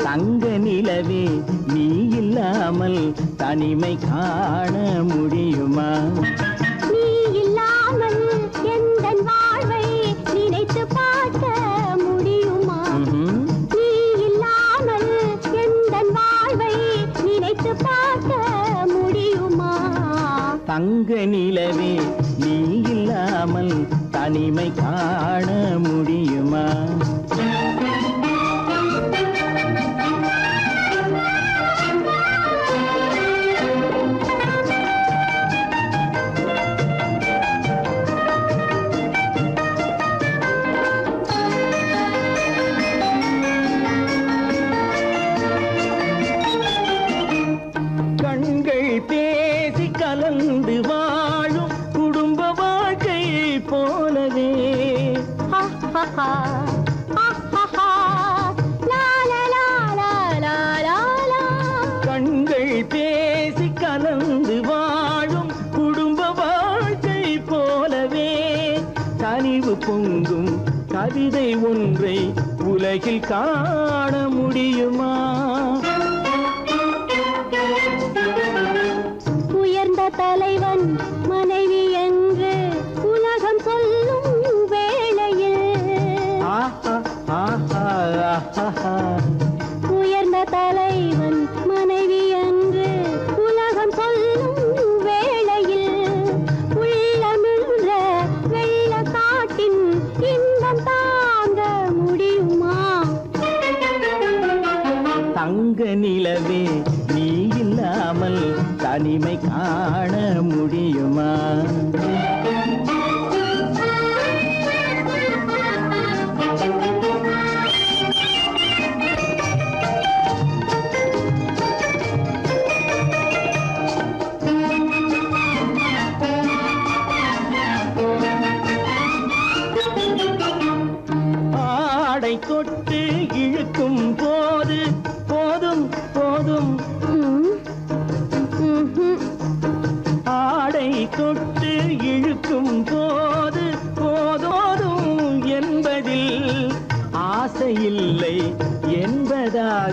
தங்க நிலவே நீ இல்லாமல் தனிமை காண முடியுமா நீ இல்லாமல் எந்தன் வாழ்வை நினைத்து பார்க்க முடியுமா நீ இல்லாமல் எந்தன் வாழ்வை நினைத்து பார்க்க முடியுமா தங்க நிலவே நீ இல்லாமல் தனிமை காண முடியுமா கண்கள் பேசி கலந்து வாழும் குடும்ப வாழ்க்கை போலவே கண்கள் பேசி கலந்து வாழும் குடும்ப வாழ்க்கை போலவே கனிவு பொங்கும் கவிதை ஒன்றை உலகில் காண முடியுமா உயர்ந்த தலைவன் மனைவி என்று உலகம் சொல்லும் வேளையில் உயர்ந்த தலைவன் மனைவி என்று உலகம் சொல்லும் வேளையில் உள்ளமிழ்ற வெள்ள காட்டின் இன்பம் தாங்க முடியுமா தங்க நிலவே நீ இல்லாமல்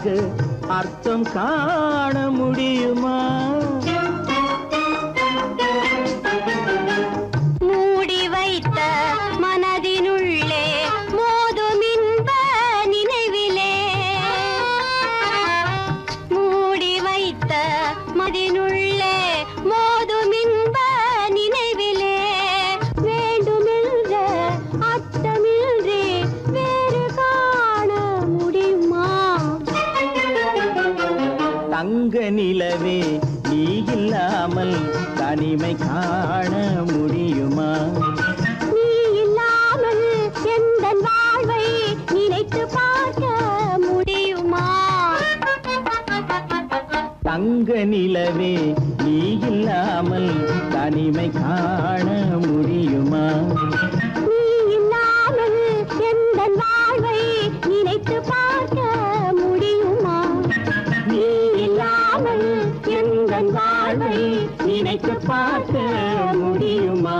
சரியாக அர்த்தம் காண முடியுமா? மூடி வைத்த மனதினுள்ளே மோதும் இன்ப நினைவிலே, மூடி வைத்த மனதினுள்ளே மோதும் இன்ப நினைவிலே, வேண்டுமென்ற அர்த்தமின்றி வேறு காண முடியுமா? தங்க நிலவே நீ இல்லாமல் தனிமை காண முடியுமா? நீ இல்லாமல் எந்தன் வாழ்வை நினைத்து பார்க்க முடியுமா? தங்க நிலவே நீ இல்லாமல் தனிமை காண முடியுமா? நீ இல்லாமல் எந்தன் வாழ்வை நினைத்து பார்க்க முடியுமா? நீ இல்லாமல் எந்தன் வாழ்வை நினைத்து பார்க்க முடியுமா?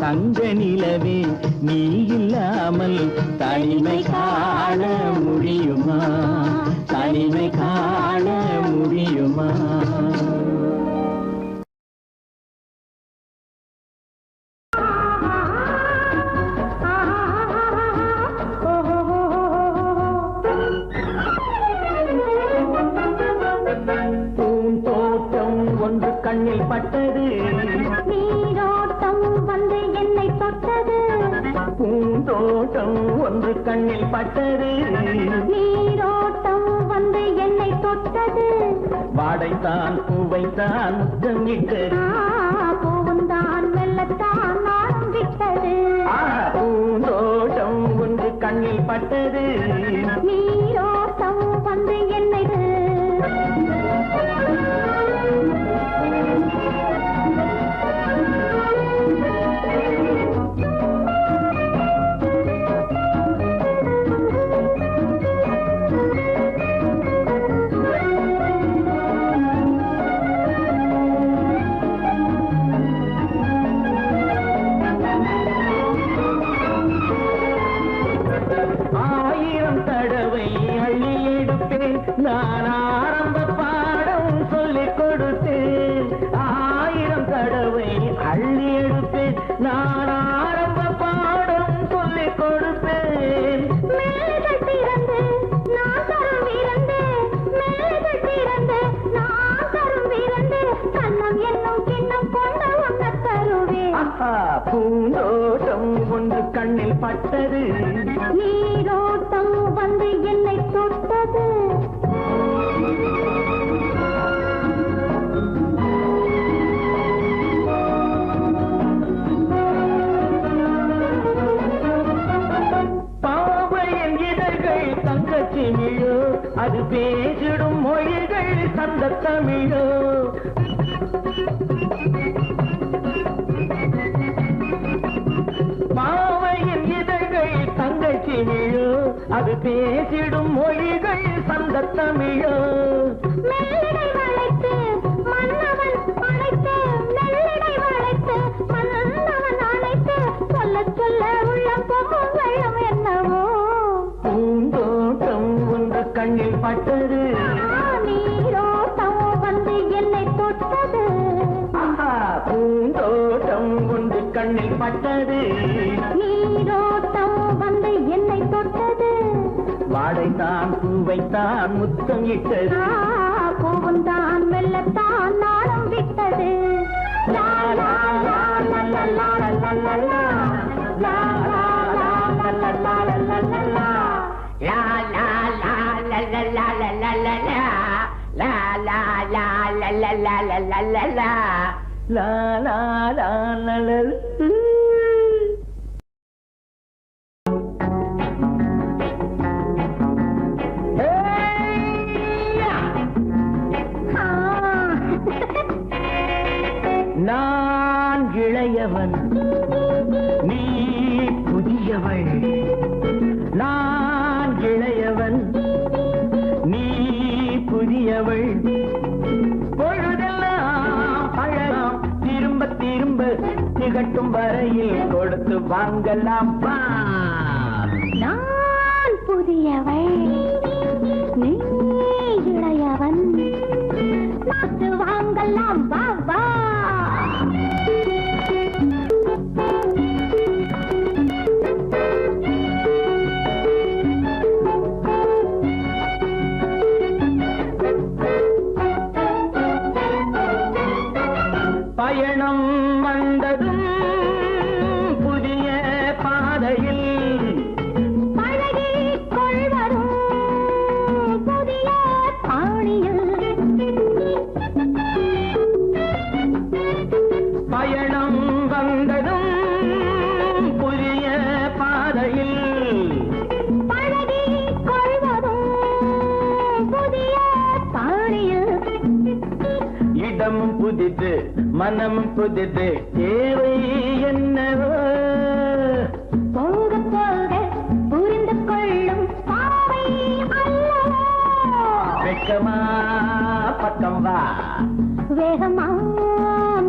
தங்க நிலவே நீ இல்லாமல் தனிமை காண முடியுமா? தனிமை காண முடியுமா? பூந்தோட்டம் ஒன்று கண்ணில் பட்டது, நீரோட்டம் வந்து என்னை தொட்டது, பூந்தோட்டம் ஒன்று கண்ணில் பட்டது, நீரோட்டம் வந்து என்னை தொட்டது, வாடைத்தான் பூவைத்தான் முத்தம் இட்டது, பூவுந்தான் மெல்லத்தான் நானும் விட்டது, பூந்தோட்டம் ஒன்று கண்ணில் பட்டது, நீரோட்டம் வந்து என்னை ஆயிரம் தடவை அள்ளி எடுப்பேன் நான் ஆரம்ப பாடம் சொல்லிக் கொடுத்தேன், ஆயிரம் தடவை அள்ளி எடுப்பேன் நான் ஆரம்ப பாடம் சொல்லிக் கொடுப்பேன். மேலைகள் திறந்து நான் தரும் விருந்து, மேலைகள் திறந்து நான் தரும் விருந்து, கண்ணம் என்னும் கிண்ணம் கொண்டு உண்ண தருவேன். பூந்தோட்டம் ஒன்று கண்ணில் பட்டது, நீரோட்டம் வந்து என்னை தொட்டது, பாவையின் இதழ்கள் தங்கச்சி மிழோ, அது பேசிடும் மொழிகள் சந்த தமிழோ. பாவையின் இதழ்கள் தங்கச்சி மிழோ, அது பேசிடும் மொழிகள் சந்த தமிழோ. மெல்லிடை வளைத்து மன்னவன் அணைத்து, மெல்லிடை வளைத்து மன்னவன் அணைத்து, சொல்ல சொல்ல உள்ளம் பொங்கும் வெள்ளம் என்னவோ. பூந்தோட்டம் ஒன்று கண்ணில் பட்டது, நீரோட்டம் வந்து என்னை தொட்டது, பூந்தோட்டம் ஒன்று கண்ணில் பட்டது, நீரோட்டம் வந்து என்னை தொட்டது, வாடைத்தான் பூவைத்தான் முத்தம் இட்டது, பூவுந்தான் மெல்லத்தான் நாளும் விட்டது. லா லா லா லா லா லா லா லா லா. லா லா லா லா லா லா லா லா லா. லா லா லா லா லா லா லா லா லா லா. லா லா லா லா லா லா லா லா லா லா. லா லா லா லா லா. நான் இளையவன், நீ புதியவள். நான் இளையவன், நீ புதியவள். பொழுதெல்லாம் பழகம் திரும்ப திரும்ப திகட்டும் வரையில் கொடுத்து வாங்கலாம். நான் புதியவள், நீ இளையவன் நாத்து வாங்கலாம் வா வா பயணம் வந்ததும் புதிய பாதையில் பழகிக் கொள்வதும் புதிய பாணியில் பயணம் வந்ததும் புதிய பாதையில் பழகிக் கொள்வதும் புதிய பாணியில் இடமும் புதிது மனமும் புதிது தேவை என்னவோ போக போக புரிந்து கொள்ளும் பாவை அல்லவோ வெக்கமா பக்கம் வா வேகமா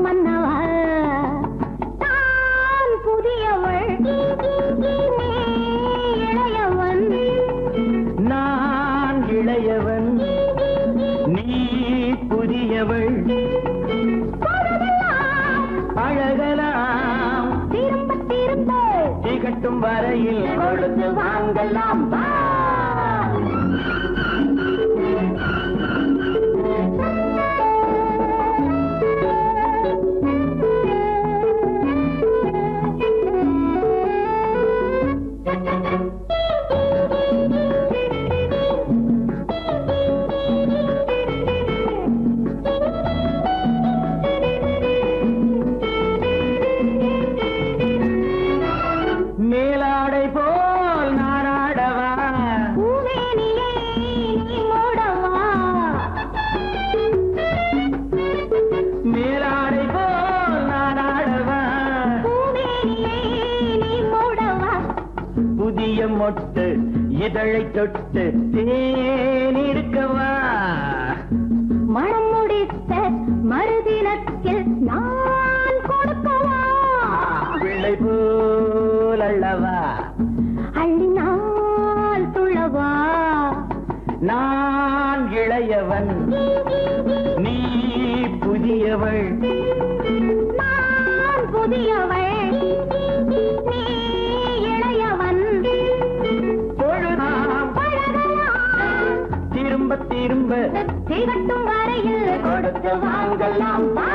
மன்னவா தான் புதியவள் நீ இளையவன் நான் இளையவன் நீ புதியவள் அழகலாம் திரும்ப திரும்ப திகட்டும் வரையில் கொடுத்து வாங்கலாம் வா மேலாடை போல் நாராடவா பூவேனிலே நீ மூடவா மேலாடை போல் நாராடவா பூவேனிலே நீ மூடவா புதிய மொட்டு இதழை தொட்டு தேனிருக்கவா மனம் முடித்த மறுதினத்தில் நான் கொடுக்கவா பிள்ளை போல் அல்லவா அள்ளினால் துளவா நான் இளையவன் நீ புதியவள் நான் புதியவள் நீ இளையவன் பொழுதாம் பழகலாம் திரும்ப திரும்ப திகட்டும் வரையில் கொடுத்து வாங்கலாம் வா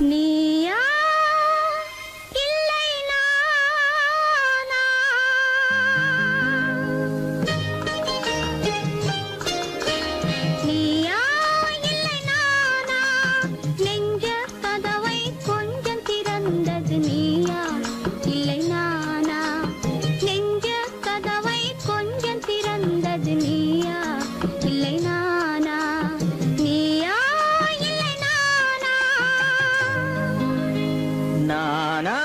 நீயா இல்லை நானா நீயா இல்லை நானா நெஞ்ச கதவை கொஞ்சம் திறந்தது நீயா இல்லை நானா நெஞ்ச கதவை கொஞ்சம் திறந்தது நீயா இல்லை நானா நீயா இல்லை நானா நானா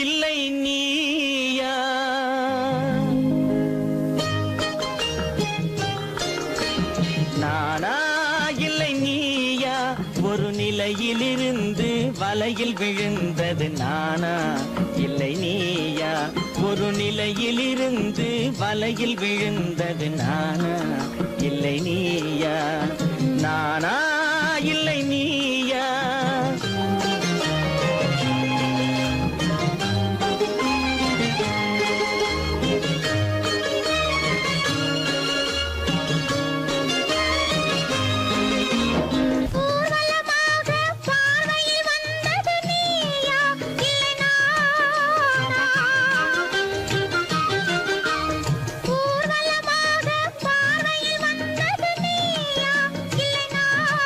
இல்லை நீயா நானா இல்லை நீயா ஒரு நிலையிலிருந்து வலையில் விழுந்தது நானா இல்லை நீயா ஒரு நிலையிலிருந்து வலையில் விழுந்தது நானா இல்லை நீயா நானா இல்லை நீயா ஊர்வலமாக பார்வையில் வந்தது நீயா இல்லை நானா ஊர்வலமாக பார்வையில் வந்தது நீயா இல்லை நானா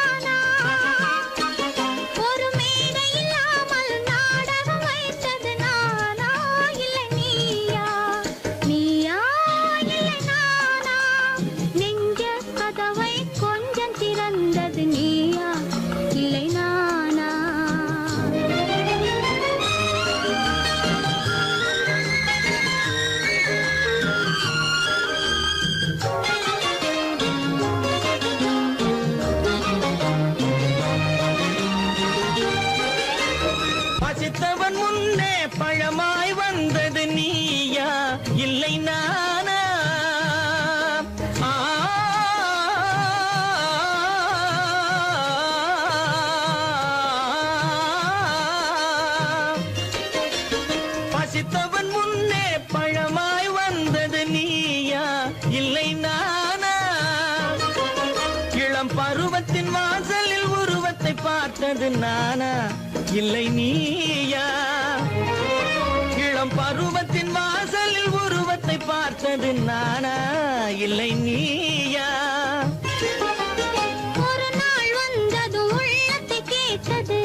பழமாய் வந்தது நீயா இல்லை நானா? பசித்தவன் முன்னே பழமாய் வந்தது நீயா இல்லை நானா? இளம் பருவத்தின் வாசலில் உருவத்தை பார்த்தது நானா இல்லை நீயா? இளம் பருவத்தின் வாசலில் உருவத்தை பார்த்தது நானா இல்லை நீயா? ஒரு நாள் வந்தது உள்ளத்தை கேட்டது,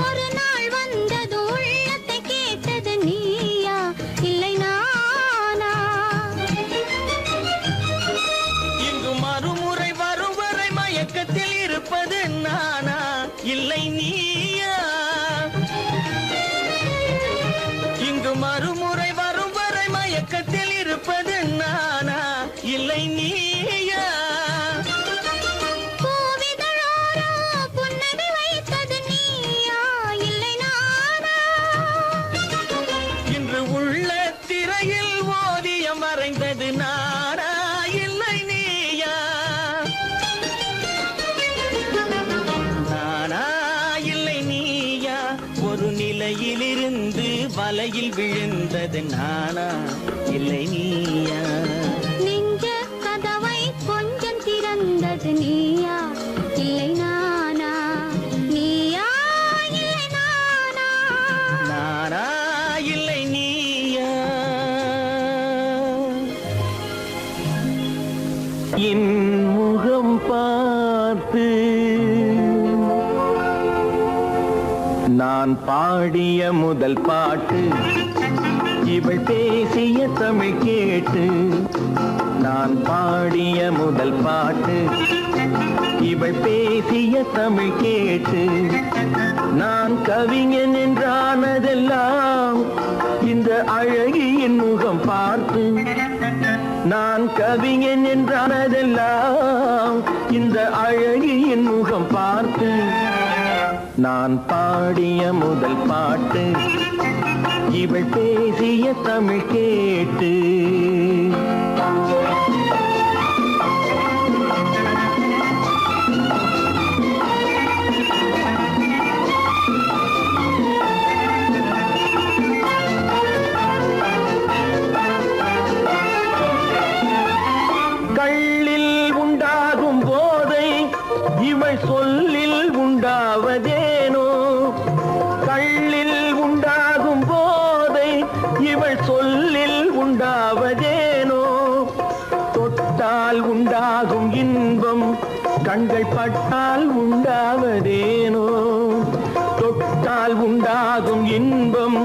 ஒரு நாள் வந்தது உள்ளத்தை கேட்டது நீயா இல்லை நானா? இங்கு மறுமுறை வரும் வரை மயக்கத்தில் இருப்பது நானா இல்லை நீயா? இங்கு மறுமுறை வரும் வரை மயக்கத்தில் இருப்பது நானா இல்லை நீயா? பூவிதழோரோ புன்னகை வைத்தது நீயா இல்லை நானா? இன்று உள்ள திரையில் ஓவியம் வரைந்தது நானா இல்லை நீயா? நானா இல்லை நீயா? ஒரு நிலையிலிருந்து வலையில் விழுந்தது நானா இல்லை நீயா? நெஞ்ச கதவை கொஞ்சம் திறந்தது நீயா இல்லை நானா? நீயா இல்லை நானா? நானா இல்லை நீயா? என் முகம் பார்த்து நான் பாடிய முதல் பாட்டு, இவள் பேசிய தமிழ் கேட்டு. நான் பாடிய முதல் பாட்டு, இவள் பேசிய தமிழ் கேட்டு. நான் கவிஞன் என்றானதெல்லாம் இந்த அழகியின் முகம் பார்த்து. நான் கவிஞன் என்றானதெல்லாம் இந்த அழகியின் முகம் பார்த்து. நான் பாடிய முதல் பாட்டு, இவள் பேசிய தமிழ் கேட்டு. கள்ளில் உண்டாகும் போதை இவள் சொல்லில் உண்டாவதேனோ? கள்ளில் உண்டாகும் போதை இவள் சொல்லில் உண்டாவதேனோ? தொட்டால் உண்டாகும் இன்பம் கண்கள் பட்டால் உண்டாவதேனோ? தொட்டால் உண்டாகும் இன்பம்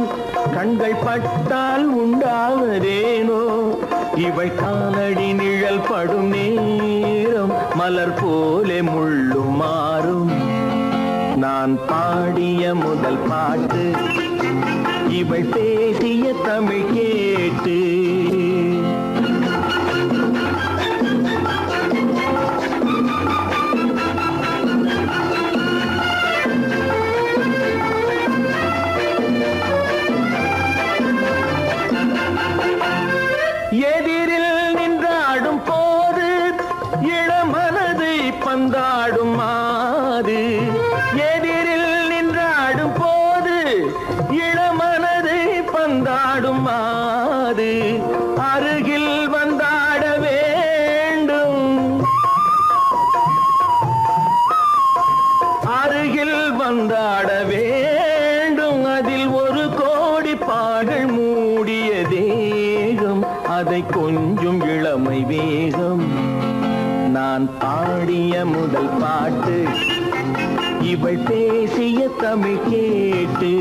கண்கள் பட்டால் உண்டாவதேனோ? இவள் காலடி நிழல் படும் நேரம் மலர் போலே முள்ளும் மாறும். நான் பாடிய முதல் பாட்டு, இவள் பேசிய தமிழ் கேட்டு. எதிரில் நின்றாடும் போது இளமனதை பந்தாடும் மாது. எதிரில் நின்றாடும் போது இளமனதை பந்தாடும் மாது. அருகில் வந்தாட வேண்டும், அருகில் வந்தாட வேண்டும். அதில் ஒரு கோடி பாடல் மூடிய தேகம், அதை கொஞ்சம் இளமை வேகம். நான் பாடிய முதல் பாட்டு, இவள் பேசிய தமிழ் கேட்டு.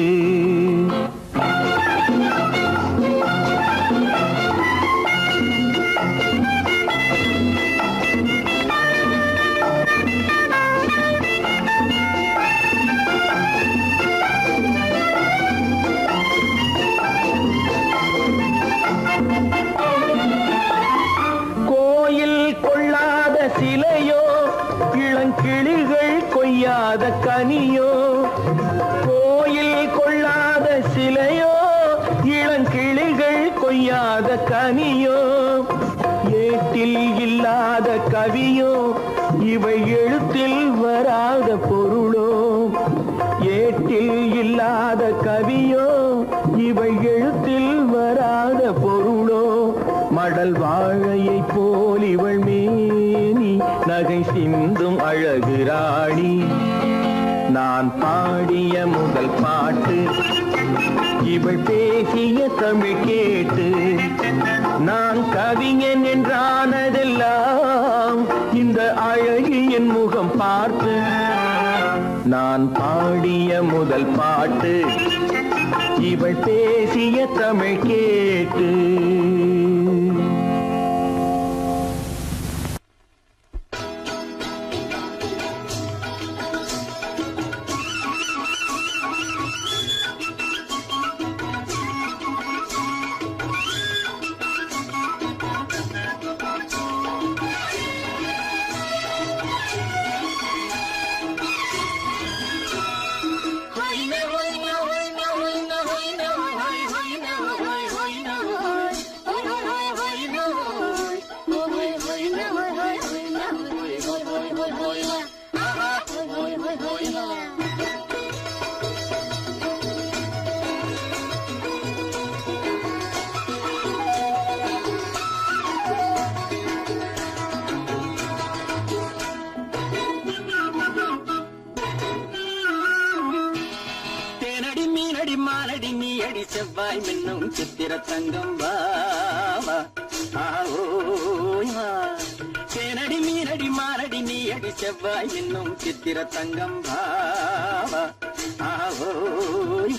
கோயில் கொள்ளாத சிலையோ, இளங்கிளிகள் கொய்யாத கனியோ? கனியோ ஏட்டில் இல்லாத கவியோ இவை எழுத்தில் வராத பொருளோ ஏட்டில் இல்லாத கவியோ இவை எழுத்தில் வராத பொருளோ மடல் வாழையை போல் இவள் மேனி நகை சிந்தும் அழகு ராணி நான் பாடிய முதல் பாட்டு இவள் பேசிய தமிழ் கேட்டு நான் கவிஞன் என்றானதெல்லாம் இந்த அழகியின் முகம் பார்த்து நான் பாடிய முதல் பாட்டு இவள் பேசிய தமிழ் கேட்டு செவ்வாய் மின்னும் சித்திர தங்கம் வாவா ஆவோய் தேனடி மீனடி மாரடி நீ அடி செவ்வாய் மின்னும் சித்திர தங்கம் வாவா ஆவோய்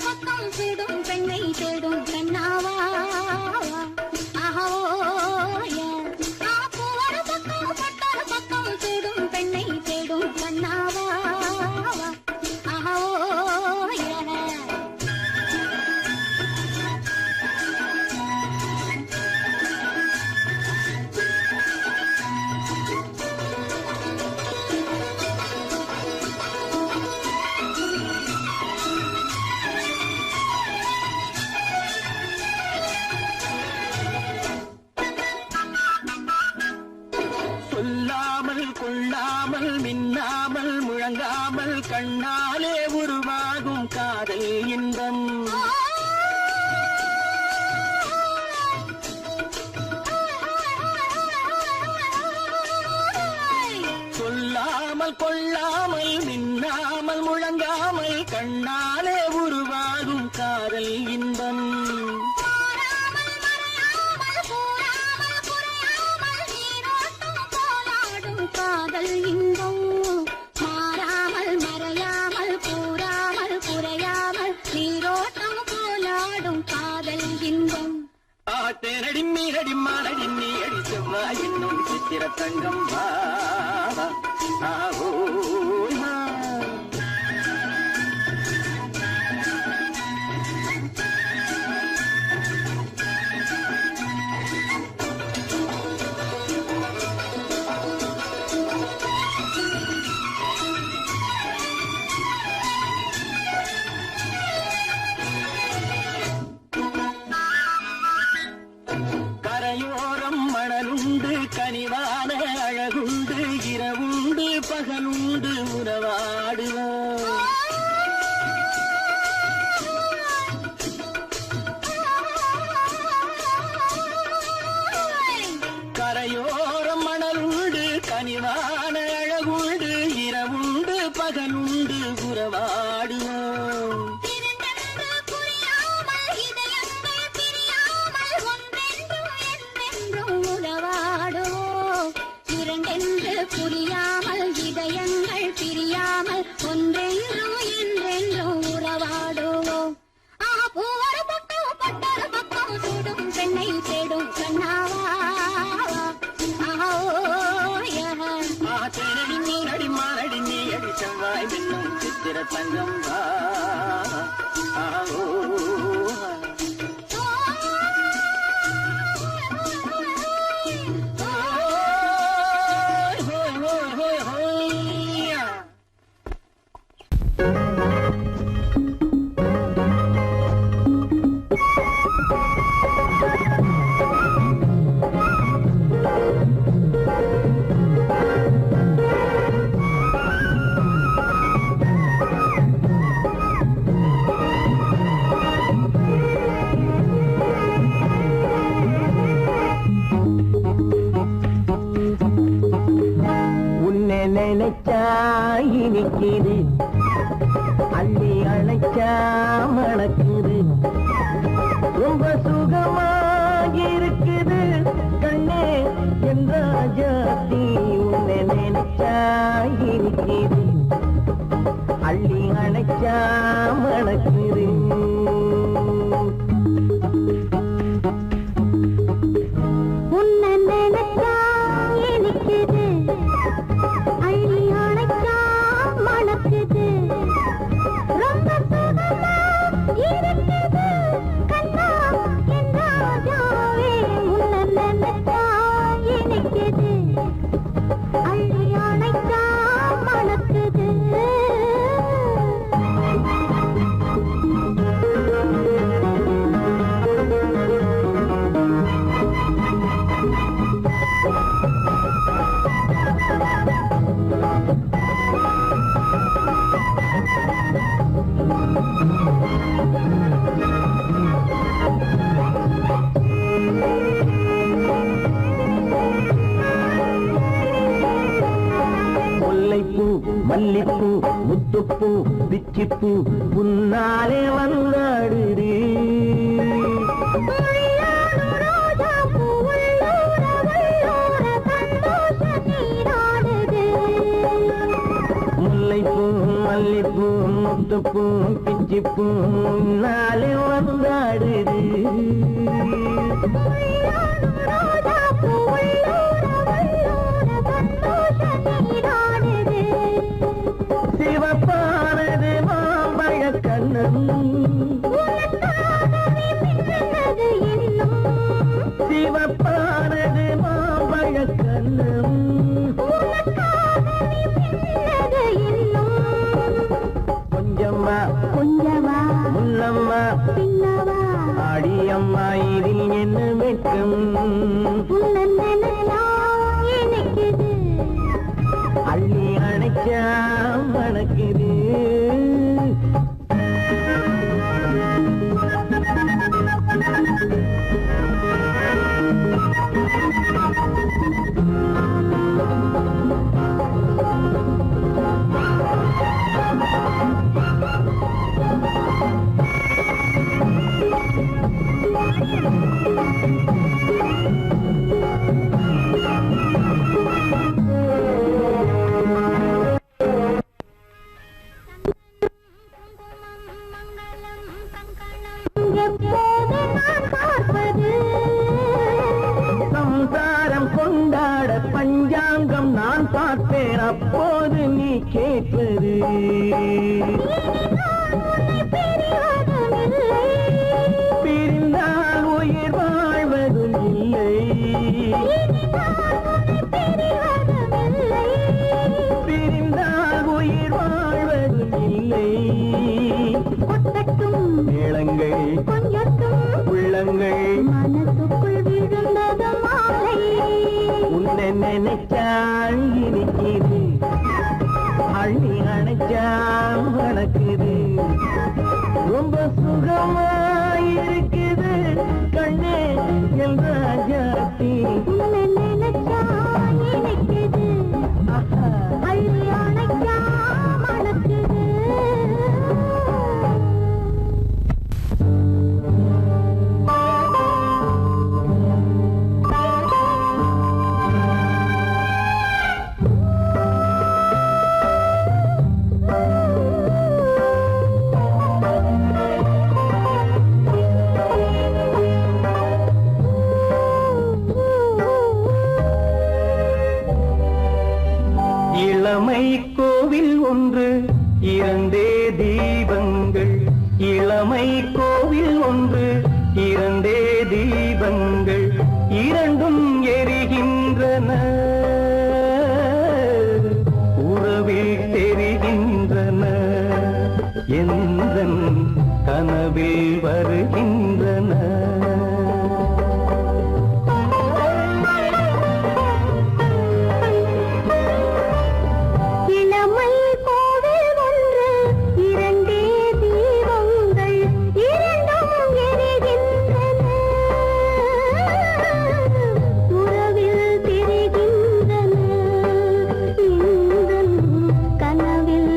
பக்கம் தேடும் பெண்ணை தேடும் கண்ணாவா பக்கம் தேடும் பெண்ணை தேடும் கண்ணாவா கொள்ளாமல் மின்னாமல் முழங்காமல் கண்ணாலே உருவாகும் காதல் இன்பம் சொல்லாமல் கொள்ளாமல் மின்னாமல் முழங்காமல் கண்ணாலே உருவாகும் காதல் இன்பம் காதல் இன்பம் மாறாமல் மறையாமல் கூறாமல் குறையாமல் நீரோட்டம் போலாடும் காதல் இன்பம் தேனடி மீனடி மானடி நீ அடி செவ்வாய் என்னும் சித்திர தங்கம் வாவா கரையோரம் மணலுண்டு கனிவான அழகுண்டு இரவுண்டு பகலுண்டு உறவாடுவோம் கரையோரம் மணலுண்டு கனிவான அழகுண்டு இரவுண்டு பகலுண்டு உறவாடுவோம் புரியாமல் இதயங்கள் பிரியாமல் ஒன்றென்றும் என்றென்றும் உறவாடுவோம் பூவர பக்கம் சூடும் பெண்ணை தேடும் கண்ணாவா தேனடி மீனடி மானடி நீ அடி செவ்வாய் மின்னும் சித்திர தங்கம் இருக்குது அள்ளி அணைச்சா மணக்குது ரொம்ப சுகமாயிருக்குது கண்ணே என் ராஜாத்தி உன்னை நினைச்சா இருக்குது அள்ளி அணைச்சா மணக்குது உன்னை நினைச்சா இனிக்குது அள்ளி அணைச்சா மணக்குது ரொம்ப சுகமா இருக்குது கண்ணா என் ராஜாவே உன்னை நினைச்சா இனிக்குது அள்ளி அணைச்சா மணக்குது முல்லைப்பூ மல்லிப்பூ முத்துப்பூ பிச்சிப்பூ உன்னாலே வந்தாடுது முல்லைப்பூ மல்லிப்பூ முத்துப்பூ பிச்சிப்பூ உன்னாலே வந்தாடுது சிவப்பானது மாம்பழ கண்ணம் சிவப்பானது மாம்பழ கண்ணம் கொஞ்சம்மா கொஞ்சமா முன்னம்மா பின்னவா அடியம்மா இதில் என்ன வெட்கம் உன்னை நினைச்சா இனிக்குது அள்ளி அணைச்சா மணக்குது எப்போது நான் பார்ப்பது சம்சாரம் கொண்டாட பஞ்சாங்கம் நான் பார்ப்பேன் அப்போது நீ கேட்பது பிரிந்தால் உயிர் வாழ்வதும் இல்லை பிரிந்தால் உயிர் வாழ்வதும் இல்லை கொட்டட்டும் மேளங்கள் கொஞ்சட்டும் உள்ளங்கள் மனசுக்குள் விழுந்தது மாலை உன்னை நினைச்சால் இனிக்குது அள்ளி அணைச்சா வணக்குது ரொம்ப சுகமாயிருக்குது கண்ணே என் ராஜாத்தி உன்னை நினைச்சா இனிக்குது அள்ளி அணைச்சா மணக்குது இளமை கோவில் ஒன்று இரண்டே தீபங்கள் இளமை கோவில் ஒன்று இரண்டே தீபங்கள் இரண்டும் எரிகின்றன உறவில் தெரிகின்றன எந்தன் கனவில் வருகின்றன இளமை கோவில் ஒன்று இரண்டே தீபங்கள் இரண்டும் எரிகின்றன உறவில் தெரிகின்றன எந்தன் கனவில்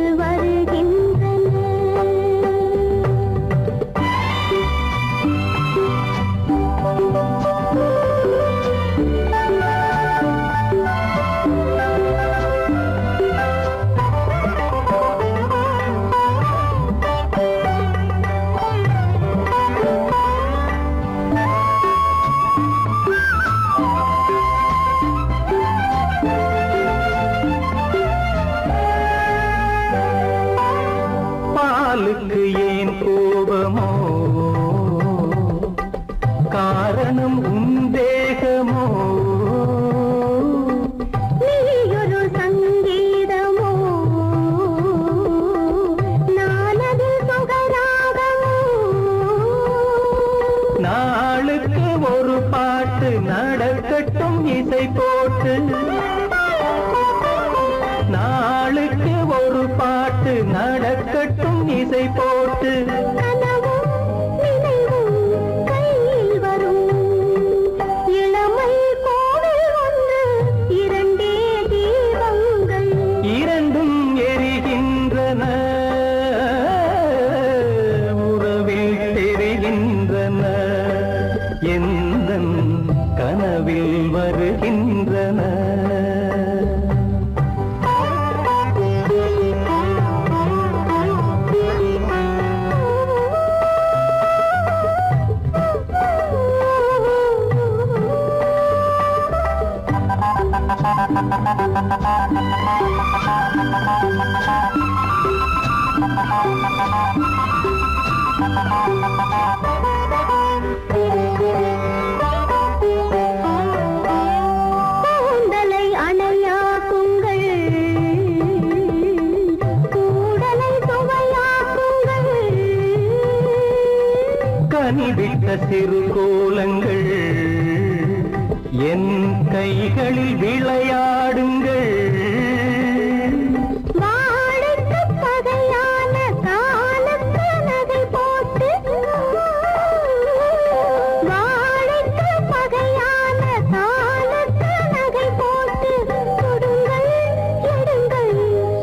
காலுக்கு ஏன் கோபமோ காரணம் உன் தேகமோ நீயொரு சங்கீதமோ நானது சுகராகமோ நாளுக்கு ஒரு பாட்டு நடக்கட்டும் இசை போட்டு நாளுக்கு ஒரு பாட்டு நடக்கட்டும் இசை போட்டு கனவும் நினைவும் கையில் வரும் இளமை கோவில் ஒன்று இரண்டே தீபங்கள் இரண்டும் எரிகின்றன உறவில் தெரிகின்றன எந்தன் கனவில் வருகின்றன கூந்தலை அணையாக்குங்கள் கூடலை சுவையாக்குங்கள் கனிவிட்ட சிறு கோலங்கள் என் கைகளில் விளையாடுங்கள் வாழைக்கு பகையான காலத்து நகை போட்டு வாழைக்கு பகையான காலத்து நகை போட்டு கொடுங்கள் எடுங்கள்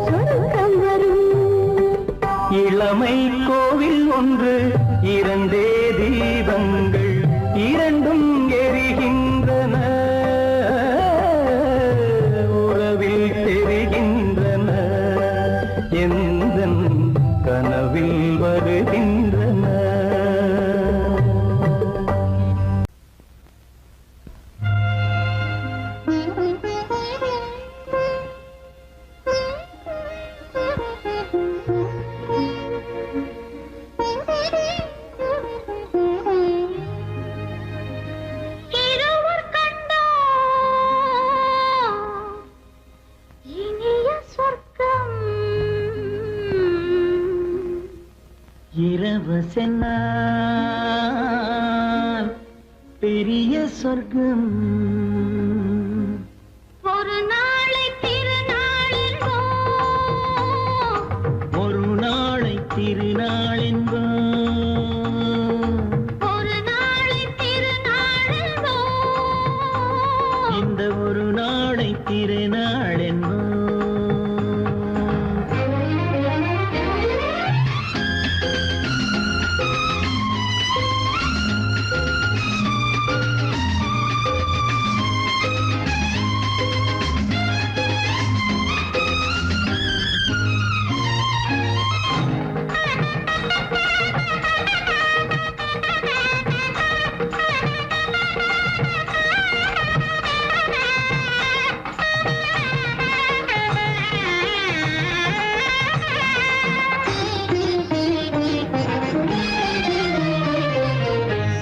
சொர்க்கம் வரும் இளமை கோவில் ஒன்று இரண்டே தீபங்கள் இரண்டும் எரிகின்றன உறவில் தெரிகின்றன எந்தன் கனவில் வருகின்றன இருவர் கண்டோ இனிய சொர்க்கம் இரவு சென்னால் பெரிய சொர்க்கம் ஒரு நாளை திருநாளென்போ ஒரு நாளை திருநாளென்போ ஒரு நாளை திருநாளென்போ இந்த ஒரு நாளை திருநாளென்போ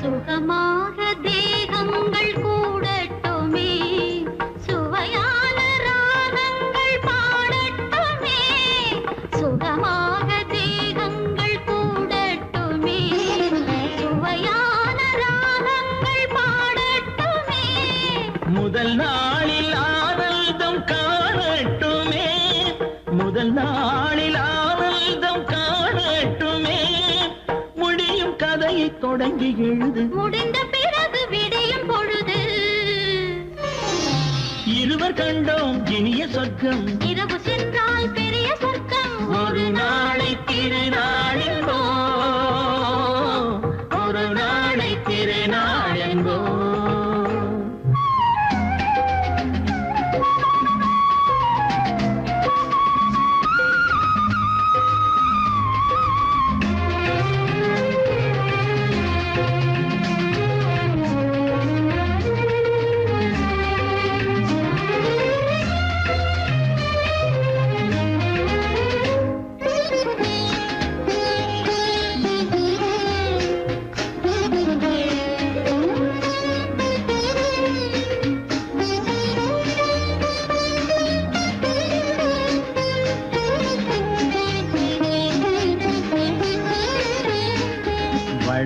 சுகமாக தேகங்கள் கூடட்டுமே சுவையான ராகங்கள் பாடட்டுமே சுகமாக தேகங்கள் கூடட்டுமே சுவையான ராகங்கள் பாடட்டுமே முதல் நாளில் ஆனந்தம் காணட்டுமே முதல் நாளில் ஆனந்தம் காணட்டுமே முடியும் கதையை தொடங்கி எழுது முடிந்த பிறகு விடியும் பொழுது இருவர் கண்டோம் இனிய சொர்க்கம் இரவு சென்றால் பெரிய சொர்க்கம் ஒரு நாளை திருநாளென்போ ஒரு நாளை திருநாளென்போ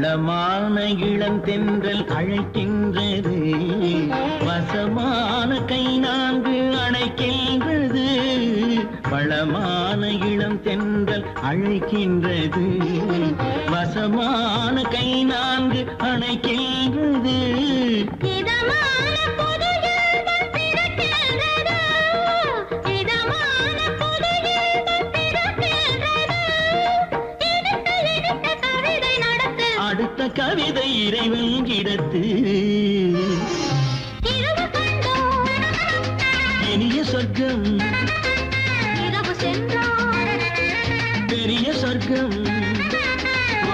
வளமான இளந்தென்றல் அழைக்கின்றது, வசமான கை நான்கு அணைக்கின்றது. வளமான இளந்தென்றல் அழைக்கின்றது, வசமான கை நான்கு அணைக்கின்றது. அடுத்த கவிதை இறைவன் கிடத்து, இனிய சொர்க்கம் பெரிய சொர்க்கம்.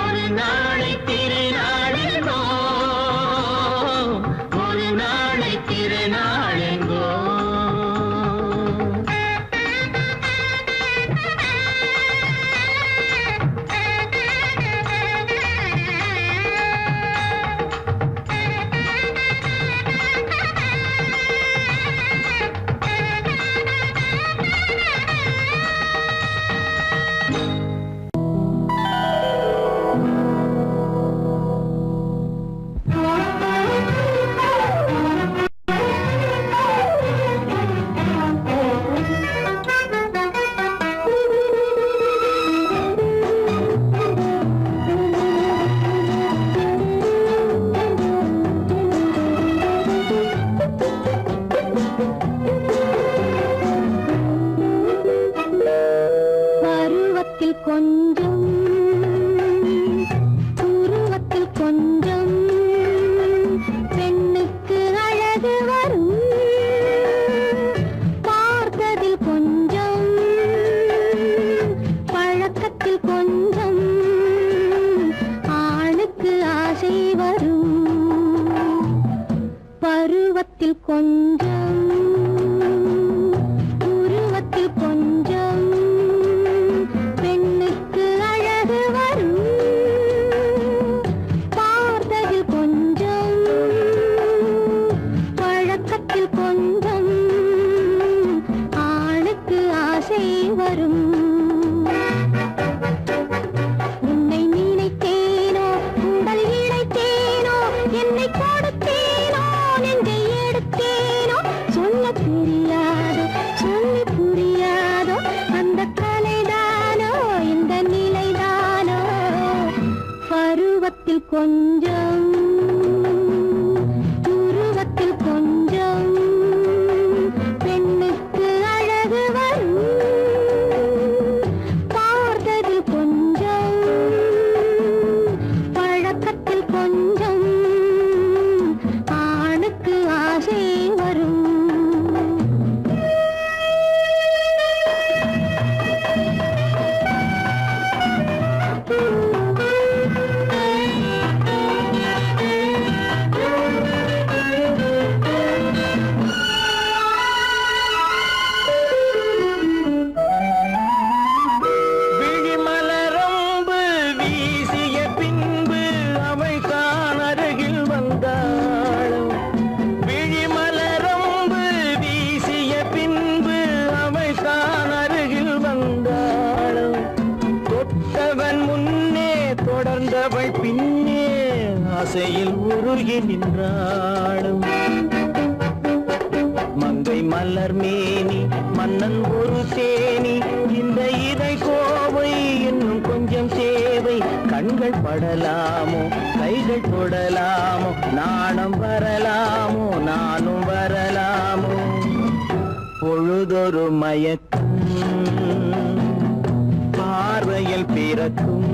ஒரு நாளை திருநாளெங்கோ, ஒரு நாளை திருநாளெங்கோ. மங்கை மலர் மேனி மன்னன் ஒரு தேனி, இந்த இதை கோவை இன்னும் கொஞ்சம் சேவை. கண்கள் படலாமோ கைகள் தொடலாமோ, நாணம் வரலாமோ நானும் வரலாமோ. பொழுதொரு மயக்கம் பார்வையில் பிறக்கும்,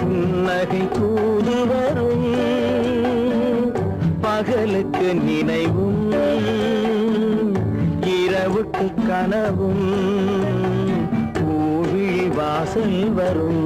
புன்னகை தூது வரும். பகலுக்கு நினைவும் இரவுக்கு கனவும், பூவிழி வாசல் வரும்.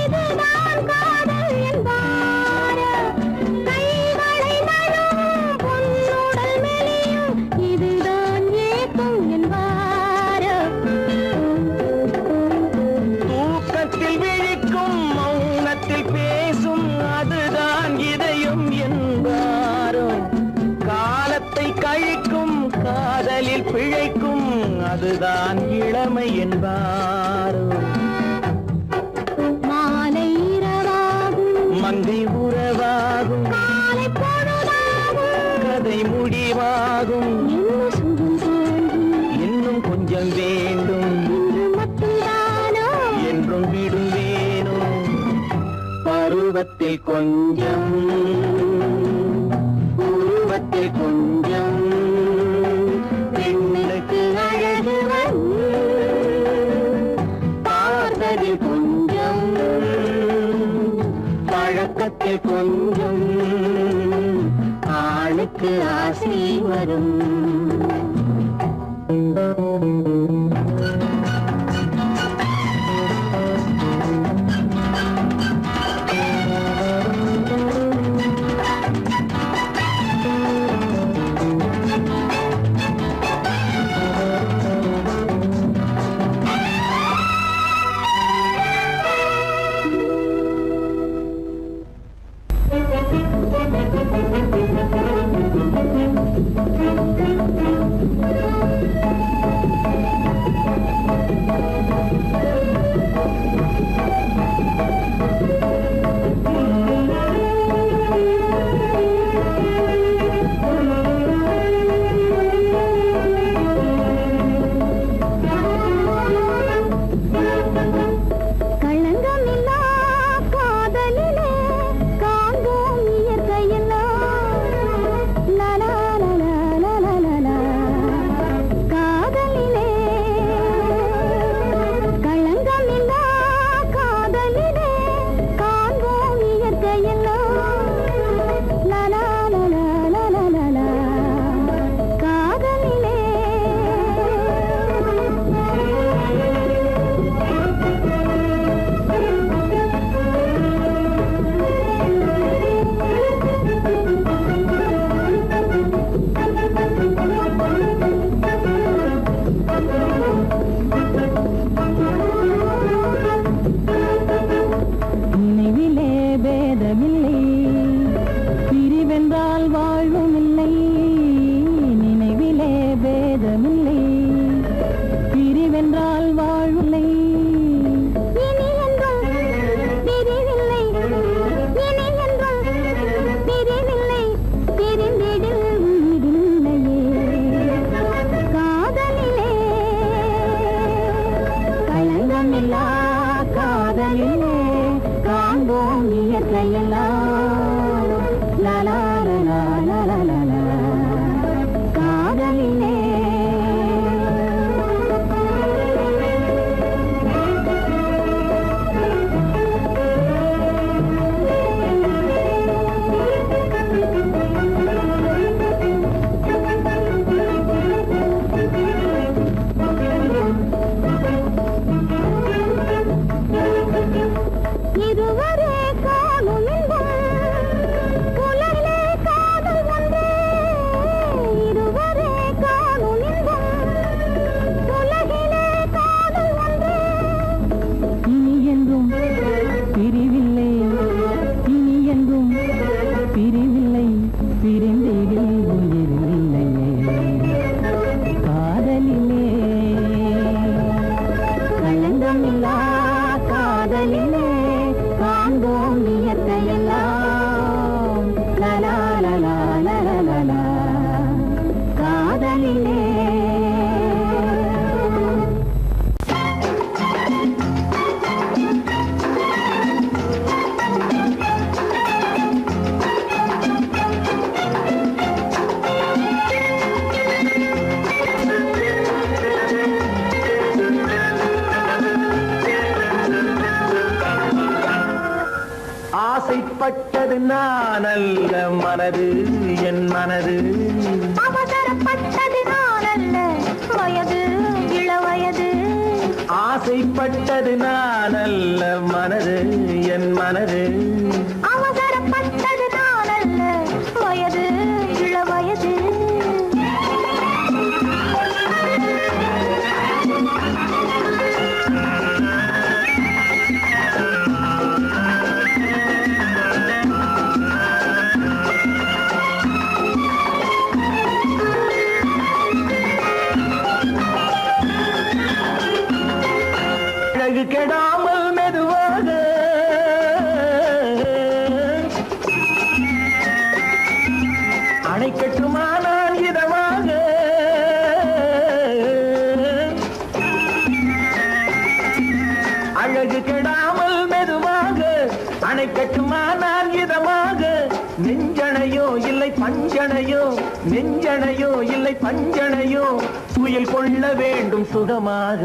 இதுதான் காதல் என்பார். கைகளை நழுவ நிழலில் பிழைக்கும் அதுதான் இளமை என்பாரோ. மாலை இரவாகும் மங்கை உறவாகும் காலை பொழுதாகும் கதை முடிவாகும் என்ன சுகம் தோன்றும் இன்னும் கொஞ்சம் வேண்டும் இன்று மட்டும்தானோ என்றும் விடுவேனோ. பருவத்தில் கொஞ்சம் உருவத்தில் கொஞ்சம் பெண்ணுக்கு அழகு பார்த்ததில் கொஞ்சம் பழக்கத்தில் கொஞ்சம் ஆளுக்கு ஆசை வரும். ஆசைப்பட்டது நான் அல்ல மனது என் மனது. அவசரப்பட்டது நான் அல்ல வயது இளவயது. ஆசைப்பட்டது நான் அல்ல மனது என் மனது. அவசரப்பட்டது நான் அல்ல வயது இளவயது. அணைக்கட்டுமா நான் இதமாக அழகு கெடாமல் மெதுவாக அணைக்கட்டுமா நான் இதமாக நெஞ்சணையோ இல்லை பஞ்சணையோ நெஞ்சணையோ இல்லை பஞ்சணையோ துயில் கொள்ள வேண்டும் சுகமாக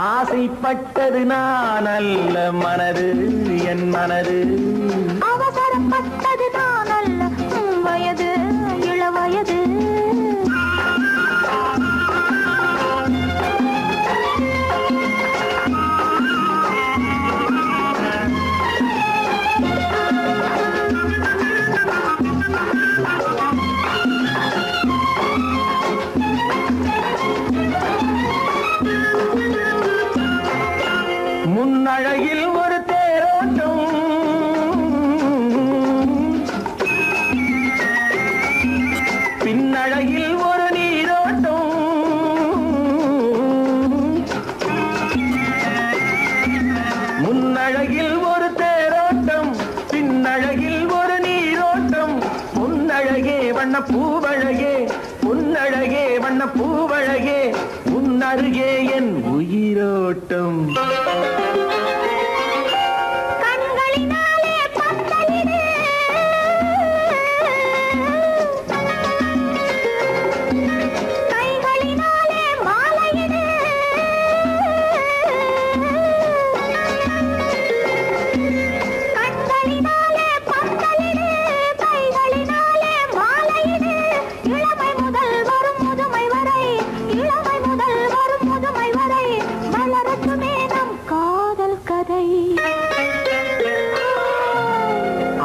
ஆசைப்பட்டது நான் அல்ல மனது என் மனது அவசரப்பட்டது நான் அல்ல வயது இளவயது முன்னழகில் ஒரு தேரோட்டம் பின்னழகில் ஒரு நீரோட்டம் முன்னழகில் ஒரு தேரோட்டம் பின்னழகில் ஒரு நீரோட்டம் முன்னழகே வண்ண பூவழகே முன்னழகே வண்ண பூவழகே முன்னருகே என் உயிரோட்டம்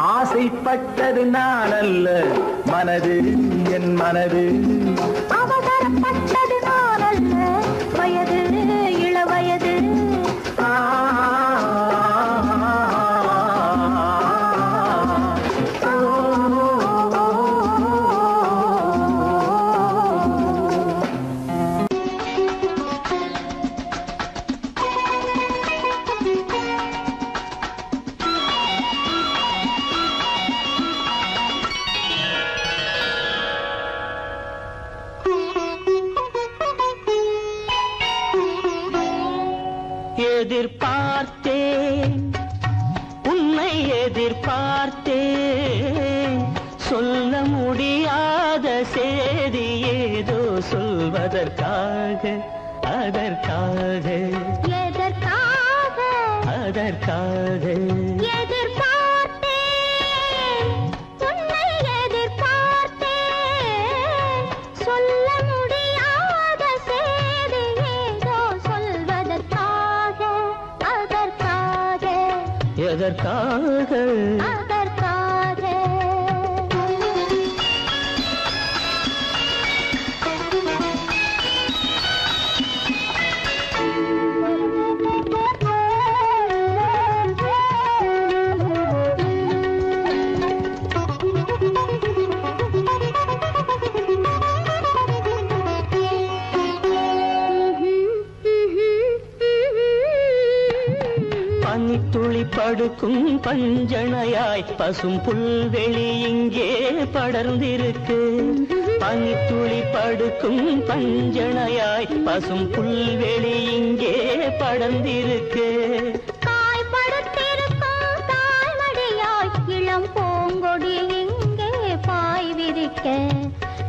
ஆசைப்பட்டது நான் அல்ல மனது என் மனது அவசரப்பட்டது நான் அல்ல வயது இளவயது எதிர்பார்த்தேன் உன்னை எதிர்பார்த்தேன் சொல்ல முடியாத செய்தி ஏதோ சொல்வதற்காக அதற்காக எதற்காக அதற்காக எதிர்பார்த்தேன் உன்னை எதிர்பார்த்தேன் சொல்ல முடியாத செய்தி ஏதோ சொல்வதற்காக அதற்காக எதற்காக அதற்காக பனித்துளி படுக்கும் பஞ்சணையாய் பசும் புல்வெளி இங்கே படர்ந்திருக்கு பனித்துளி படுக்கும் பஞ்சணையாய் பசும் புல்வெளி இங்கே படர்ந்திருக்கு காய்படுத்திருக்கும் தாய்மடியாய் இளம் பூங்கொடி இங்கே பாய் விரிக்க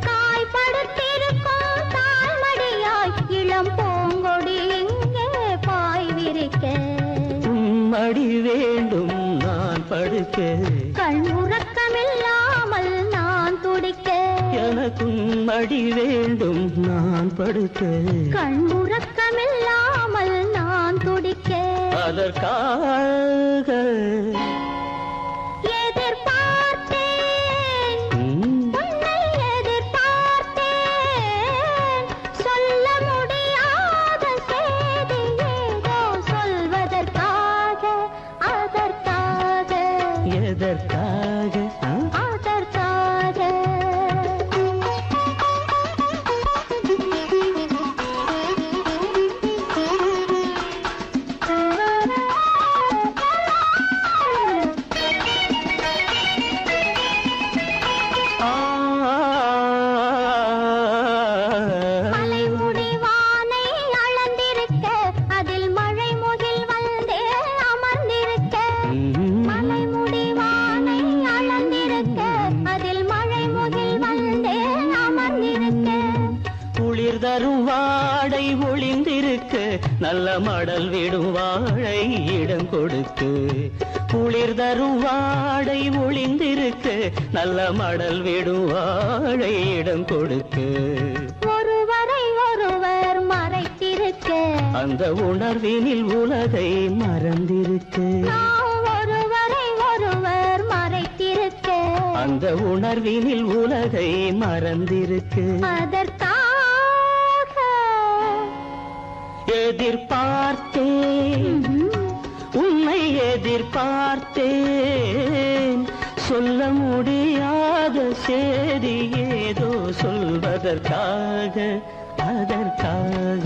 காய்படுத்திருக்கும் தாய்மடியாய் இளம் பூங்கொடி இங்கே பாய் விரிக்க மடி வேண்டும் நான் படுக்க கண் உறக்கமில்லாமல் நான் துடிக்க எனக்கும் மடி வேண்டும் நான் படுக்க கண் உறக்கமில்லாமல் நான் துடிக்க அதற்காக எதற்காக அதற்காக. தரும் வாடை ஒளிந்திருக்க நல்ல மடல் விடும் வாழை இடம் கொடுக்கு. குளிர் தரும் வாடை ஒளிந்திருக்க நல்ல மடல் விடும் வாழை இடம் கொடுக்கு. ஒருவரை ஒருவர் மறைத்திருக்க அந்த உணர்வினில் உலகை மறந்திருக்கு. ஒருவரை ஒருவர் மறைத்திருக்க அந்த உணர்வினில் உலகை மறந்திருக்கு. அதற்காக எதிர்பார்த்தேன் உன்னை எதிர்பார்த்தேன் சொல்ல முடியாத செய்தி ஏதோ சொல்வதற்காக அதற்காக